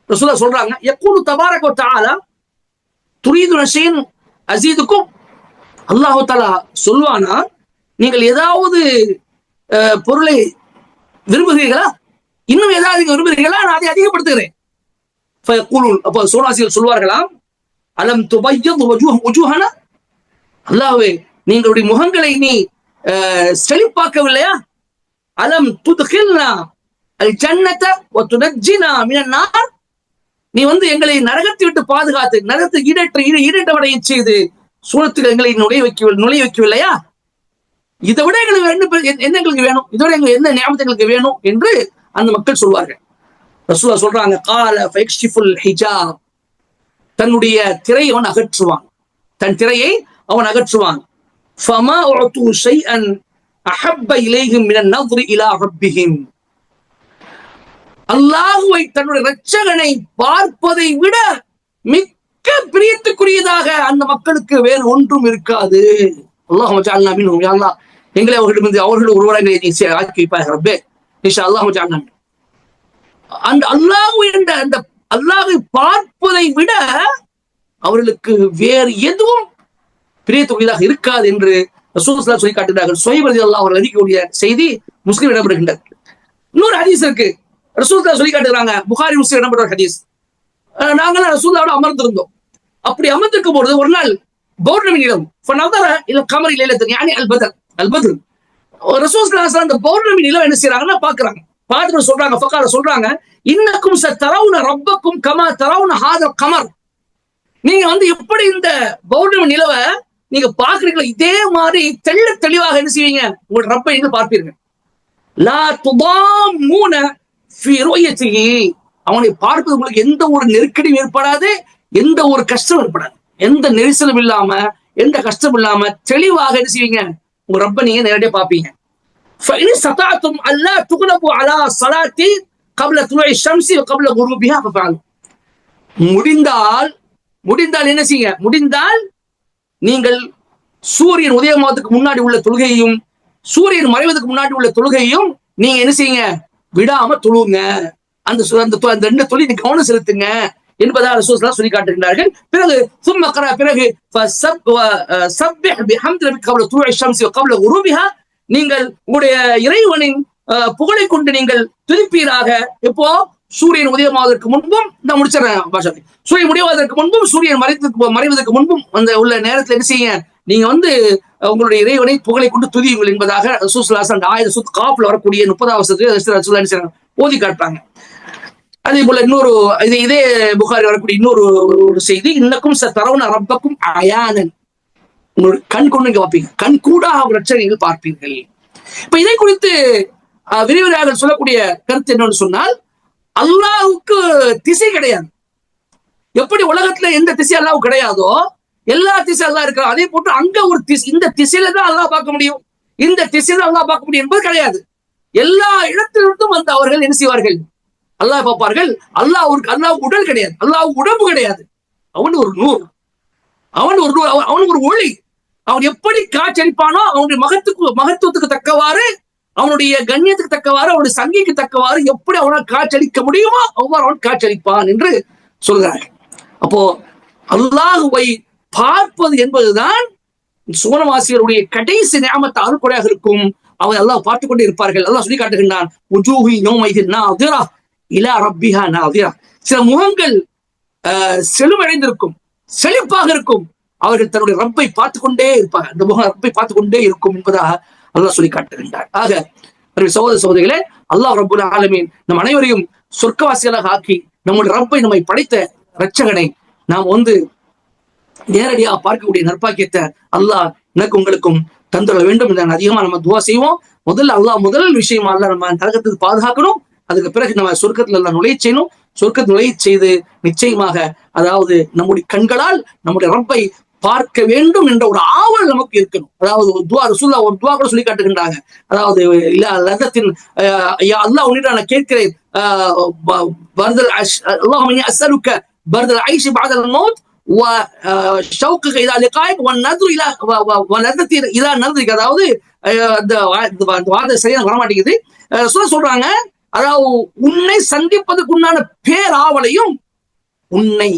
[SPEAKER 1] ரசூலுல்லாஹ் சொல்றாங்க, யக்கூலு தபாரக வ தஆலா துரீதுன ஷைன் அஸீதுக்கும், அல்லாஹ் தஆலா சொல்வானா, நீங்கள் ஏதாவது பொருளை விரும்புகிறீர்களா, இன்னும் ஏதாவது விரும்புகிறீர்களா, நான் அதை அதிகப்படுத்துகிறேன். ஃபயக்கூலுன், அப்போ சுவனவாசிகள் சொல்வார்களாம், அலம் துபய்யது வஜூஹனா, அல்லாஹ்வே நீங்களுடைய முகங்களை நீ செழிப்பாக்கவில்லையா, அலம் துத்கில்னா அல் ஜன்னத வ துனஜ்ஜினா மினன் நார், நீ வந்து எங்களை நரகத்தை விட்டு பாதுகாத்து நரகத்தை ஈடேற்றவடைய செய்து சூழத்தில் எங்களை நுழைய வைக்கவில்லையா? இதை விட எங்களுக்கு என்ன எங்களுக்கு வேணும்? இதோட எங்களுக்கு என்ன ஞாபகத்தை எங்களுக்கு வேணும் என்று அந்த மக்கள் சொல்வார்கள். ரசூலுல்லாஹ் சொல்றாங்க, கால ஃபயக்ஷிஃபுல் ஹிஜாப், தன்னுடைய திரையை அவன் அகற்றுவான், தன் திரையை அவன் அகற்றுவான். ஃபமா உஅது ஷைஅன் அஹப்ப இலைஹிம் மினன் நظر இலா ரப்பிஹிம், அல்லாஹ்வை தன்னுடைய இரட்சகனை பார்ப்பதை விட மிக்க பிரியத்துக்குரியதாக அந்த மக்களுக்கு வேறு ஒன்றும் இருக்காது. அல்லாஹும்ம ஜஅல்னா மின்ஹும், யா அல்லாஹ் எங்களை அவர்கள் ஒருவராக ஆக்கி வைப்பாயாக ரப்பே, இன்ஷா அல்லாஹும்ம ஜஅல்னா. அந்த அல்லாஹ் என்ற அந்த அல்லாஹ்வை பார்ப்பதை விட அவர்களுக்கு வேறு எதுவும் பிரியத்துக்குரியதாக இருக்காது என்று ரசூலுல்லாஹ் சொல்லி காட்டுகிறார்கள். சுஹைப் ரலியல்லாஹு அவர்கள் அறிவிக்கக்கூடிய செய்தி முஸ்லிம் இடம்பெறுகின்றது. இன்னொரு ஹதீஸ் இருக்கு, ரசூலுல்லாஹ் சொல்லி காட்டுகிறாங்க, புகாரி முஸ்லிம் இடம்பெற்ற ஹதீஸ். நாங்களாம் ரசூலுல்லாஹ்வோட அமர்ந்திருந்தோம். அப்படி அமர்ந்திருக்கும் பொழுது ஒரு நாள் பௌர்ணமி நிலம் கமரி லைலத்தன் யானி அல் பத்ர் ரசூலுல்லாஹ் அந்த பௌர்ணமி நிலம் என்ன செய்யறாங்கன்னா பாக்குறாங்க. பார்த்துட்டு சொல்றாங்க, ஃபகால சொல்றாங்க, இன்னக்கும் சதரவுன ரப்பக்கும் கமா தரவுன ஹாதல் கமர், நீங்க வந்து எப்படி இந்த பௌர்ணமி நிலவை நீங்க பாக்குறீங்களோ இதே மாதிரி தெளிவாக என்ன செய்வீங்க, உங்களோட ரப்பை நீங்கள் பார்ப்பீர்கள். லா துதாமூன ஃபீ ருயத்திஹி, அவனை பார்ப்பது உங்களுக்கு எந்த ஒரு நெருக்கடியும் ஏற்படாது, எந்த ஒரு கஷ்டம் ஏற்படாது, எந்த நெரிசலும் இல்லாம எந்த கஷ்டம் இல்லாம தெளிவாக என்ன செய்வீங்க, உங்க ரப்பை நீங்க நேரடியா பார்ப்பீங்க. فإن استطعتم ألا تغلبوا على صلاة قبل طلوع الشمس وقبل غروبها ففعلوا, முடிந்தால் என்ன செய்யுங்க, முடிந்தால் நீங்கள் சூரியன் உதயமாவதற்கு முன்னாடி உள்ள தொழுகையையும் சூரியன் மறைவதற்கு முன்னாடி உள்ள தொழுகையையும் நீங்க என்ன செய்யுங்க, விடாம தொழுங்க, அந்த ரெண்டு தொழில் கவனம் செலுத்துங்க என்பதாக ரசூலுல்லாஹ் சொல்லி காட்டுகிறார்கள். பிறகு பிறகு நீங்கள் உங்களுடைய இறைவனின் புகழை கொண்டு நீங்கள் துதிப்பீராக. இப்போ சூரியன் உதயமாவதற்கு முன்பும் நான் முடிச்சிடறேன் பாஷா, சூரியன் உதயமாவதற்கு முன்பும் சூரியன் மறைவதற்கு முன்பும் அந்த உள்ள நேரத்தில் என்ன செய்யுங்க, நீங்க வந்து உங்களுடைய இறைவனை புகழை கொண்டு துதியுங்கள் என்பதாக ரசூலுல்லாஹ் அந்த ஆயத் சூரத் காஃப்ல வரக்கூடிய 30வது வசனத்தை ஓதி காட்டுறாங்க. அதே போல இன்னொரு இதே புகாரி வரக்கூடிய இன்னொரு செய்தி, இன்னக்கும் சதரவுன ரப்பக்கும் அயானன், உங்களுடைய கண் கொண்டு நீங்க பார்ப்பீங்க, கண் கூடாக ரட்சகரை நீங்கள் பார்ப்பீர்கள். இப்ப இதை குறித்து விரிவுரையாக சொல்லக்கூடிய கருத்து என்னன்னு சொன்னால், அல்லாஹ்வுக்கு திசை கிடையாது. எப்படி உலகத்துல எந்த திசை அல்லாஹ் கிடையாதோ எல்லா திசை அல்லாஹ் இருக்கிறார், அதே போட்டு அங்க ஒரு இந்த திசையில தான் அல்லாஹ் பார்க்க முடியும், இந்த திசையில அல்லாஹ் பார்க்க முடியும் என்பது கிடையாது. எல்லா இடத்திலிருந்தும் வந்து அவர்கள் என்ன செய்வார்கள், அல்லாஹ் பார்ப்பார்கள். அல்லாஹ் உடல் கிடையாது, அல்லாஹ் உடம்பு கிடையாது, அவன் ஒரு நூறு, அவன் ஒரு ஒளி. அவன் எப்படி காட்சியளிப்பானோ அவனுடைய மகத்துவத்துக்கு தக்கவாறு, அவனுடைய கண்ணியத்துக்கு தக்கவாறு, அவனுடைய சங்கைக்கு தக்கவாறு எப்படி அவனால் காட்சியளிக்க முடியுமோ அவ்வாறு அவன் காட்சியளிப்பான் என்று சொல்கிறார்கள். அப்போ அல்லாஹுவை பார்ப்பது என்பதுதான் சோனவாசியருடைய கடைசி நியாமத்தை அருள்கொடையாக இருக்கும். அவன் அல்லாஹ் பார்த்துக் கொண்டே இருப்பார்கள். அல்லாஹ் சொல்லி காட்டுகின்றான், சில முகங்கள் செழுமடைந்திருக்கும், செழிப்பாக இருக்கும், அவர்கள் தன்னுடைய ரப்பை பார்த்துக் கொண்டே இருப்பாங்க, அந்த முகம் ரப்பை பார்த்துக் கொண்டே இருக்கும் என்பதாக அல்லாஹ் சொல்லி காட்டுகின்றார். ஆக சகோதர சகோதரிகளே, அல்லாஹ் ரப்புல் ஆலமீன் நம் அனைவரையும் சொர்க்கவாசிகளாக ஆக்கி நம்முடைய ரப்பை நம்மை படைத்த இரட்சகனை நாம் வந்து நேரடியாக பார்க்கக்கூடிய நற்பாக்கியத்தை அல்லாஹ் எனக்கு உங்களுக்கும் தந்துள்ள வேண்டும் என்று அதிகமா நம்ம துவா செய்வோம். முதல் விஷயமா அல்லாஹ் நம்ம நரகத்துக்கு பாதுகாக்கணும். அதுக்கு பிறகு நம்ம சொர்க்கத்துல எல்லாம் நுழைய செய்யணும். சொர்க்கத்தை நுழைய செய்து நிச்சயமாக, அதாவது நம்முடைய கண்களால் நம்முடைய ரப்பை பார்க்க வேண்டும் என்ற ஒரு ஆவல் நமக்கு இருக்கணும். அதாவது ஒரு துவா கூட சொல்லி காட்டுகின்றாங்க. அதாவது லதத்தின் அல்லாஹ் உன்னிடம் நான் கேட்கிறேன், அல்லாஹும்ம அஸ்அலுக பர்தல் ஐஷ் பஅதல் மௌத் வ ஷௌக இலா லிகாயிக் வ நத்ரு இலா வ லதத்தி இலா நத்ரிக். அதாவது அந்த வார்த்தை சரியா வர மாட்டேங்குது. சொல்றாங்க, அதாவது உன்னை சந்திப்பதற்குண்டான பேராவலையும் உன்னை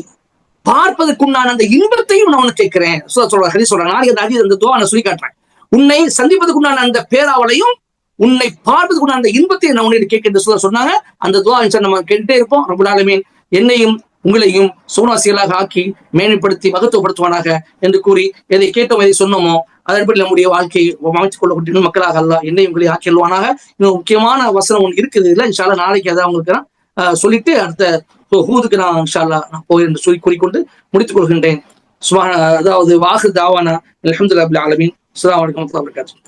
[SPEAKER 1] பார்ப்பதற்குண்டான அந்த இன்பத்தையும் நான் உனக்கு கேட்கிறேன் சொல்றாங்க. நாளைக்கு அந்த துவா நான் சொல்லி காட்டுறேன். உன்னை சந்திப்பதற்குண்டான அந்த பேராவலையும் உன்னை பார்ப்பதற்குண்டான அந்த இன்பத்தையும் நான் உன்னை கேட்க சொன்னாங்க. அந்த துவா நம்ம கேட்டுட்டே இருப்போம். ரப்புல் ஆலமீன் என்னையும் உங்களையும் சோனாசிகளாக ஆக்கி மேன்மைப்படுத்தி மகத்துவப்படுத்துவானாக என்று கூறி, எதை கேட்டோம் எதை சொன்னோமோ அதன்படி நம்முடைய வாழ்க்கையை அமைத்துக் கொள்ளக்கூடிய மக்களாக அல்லாஹ் என்னையும் உங்களை ஆக்கிடுவானாக. இன்னும் முக்கியமான வசனம் ஒன்று இருக்குது, இல்லை இன்ஷா அல்லாஹ் நாளைக்கு அதான் உங்களுக்கு சொல்லிட்டு அடுத்த ஹூதுக்கு நான் இன்ஷா அல்லாஹ் நான் போய் என்று சொல்லி கூறிக்கொண்டு முடித்துக் கொள்கின்றேன். அதாவது வாஹு தாவானா அல்ஹம்துலில்லாஹி ரப்பில் ஆலமீன். அஸ்ஸலாமு அலைக்கும் வரஹ்மத்துல்லாஹி வபரகாத்துஹு.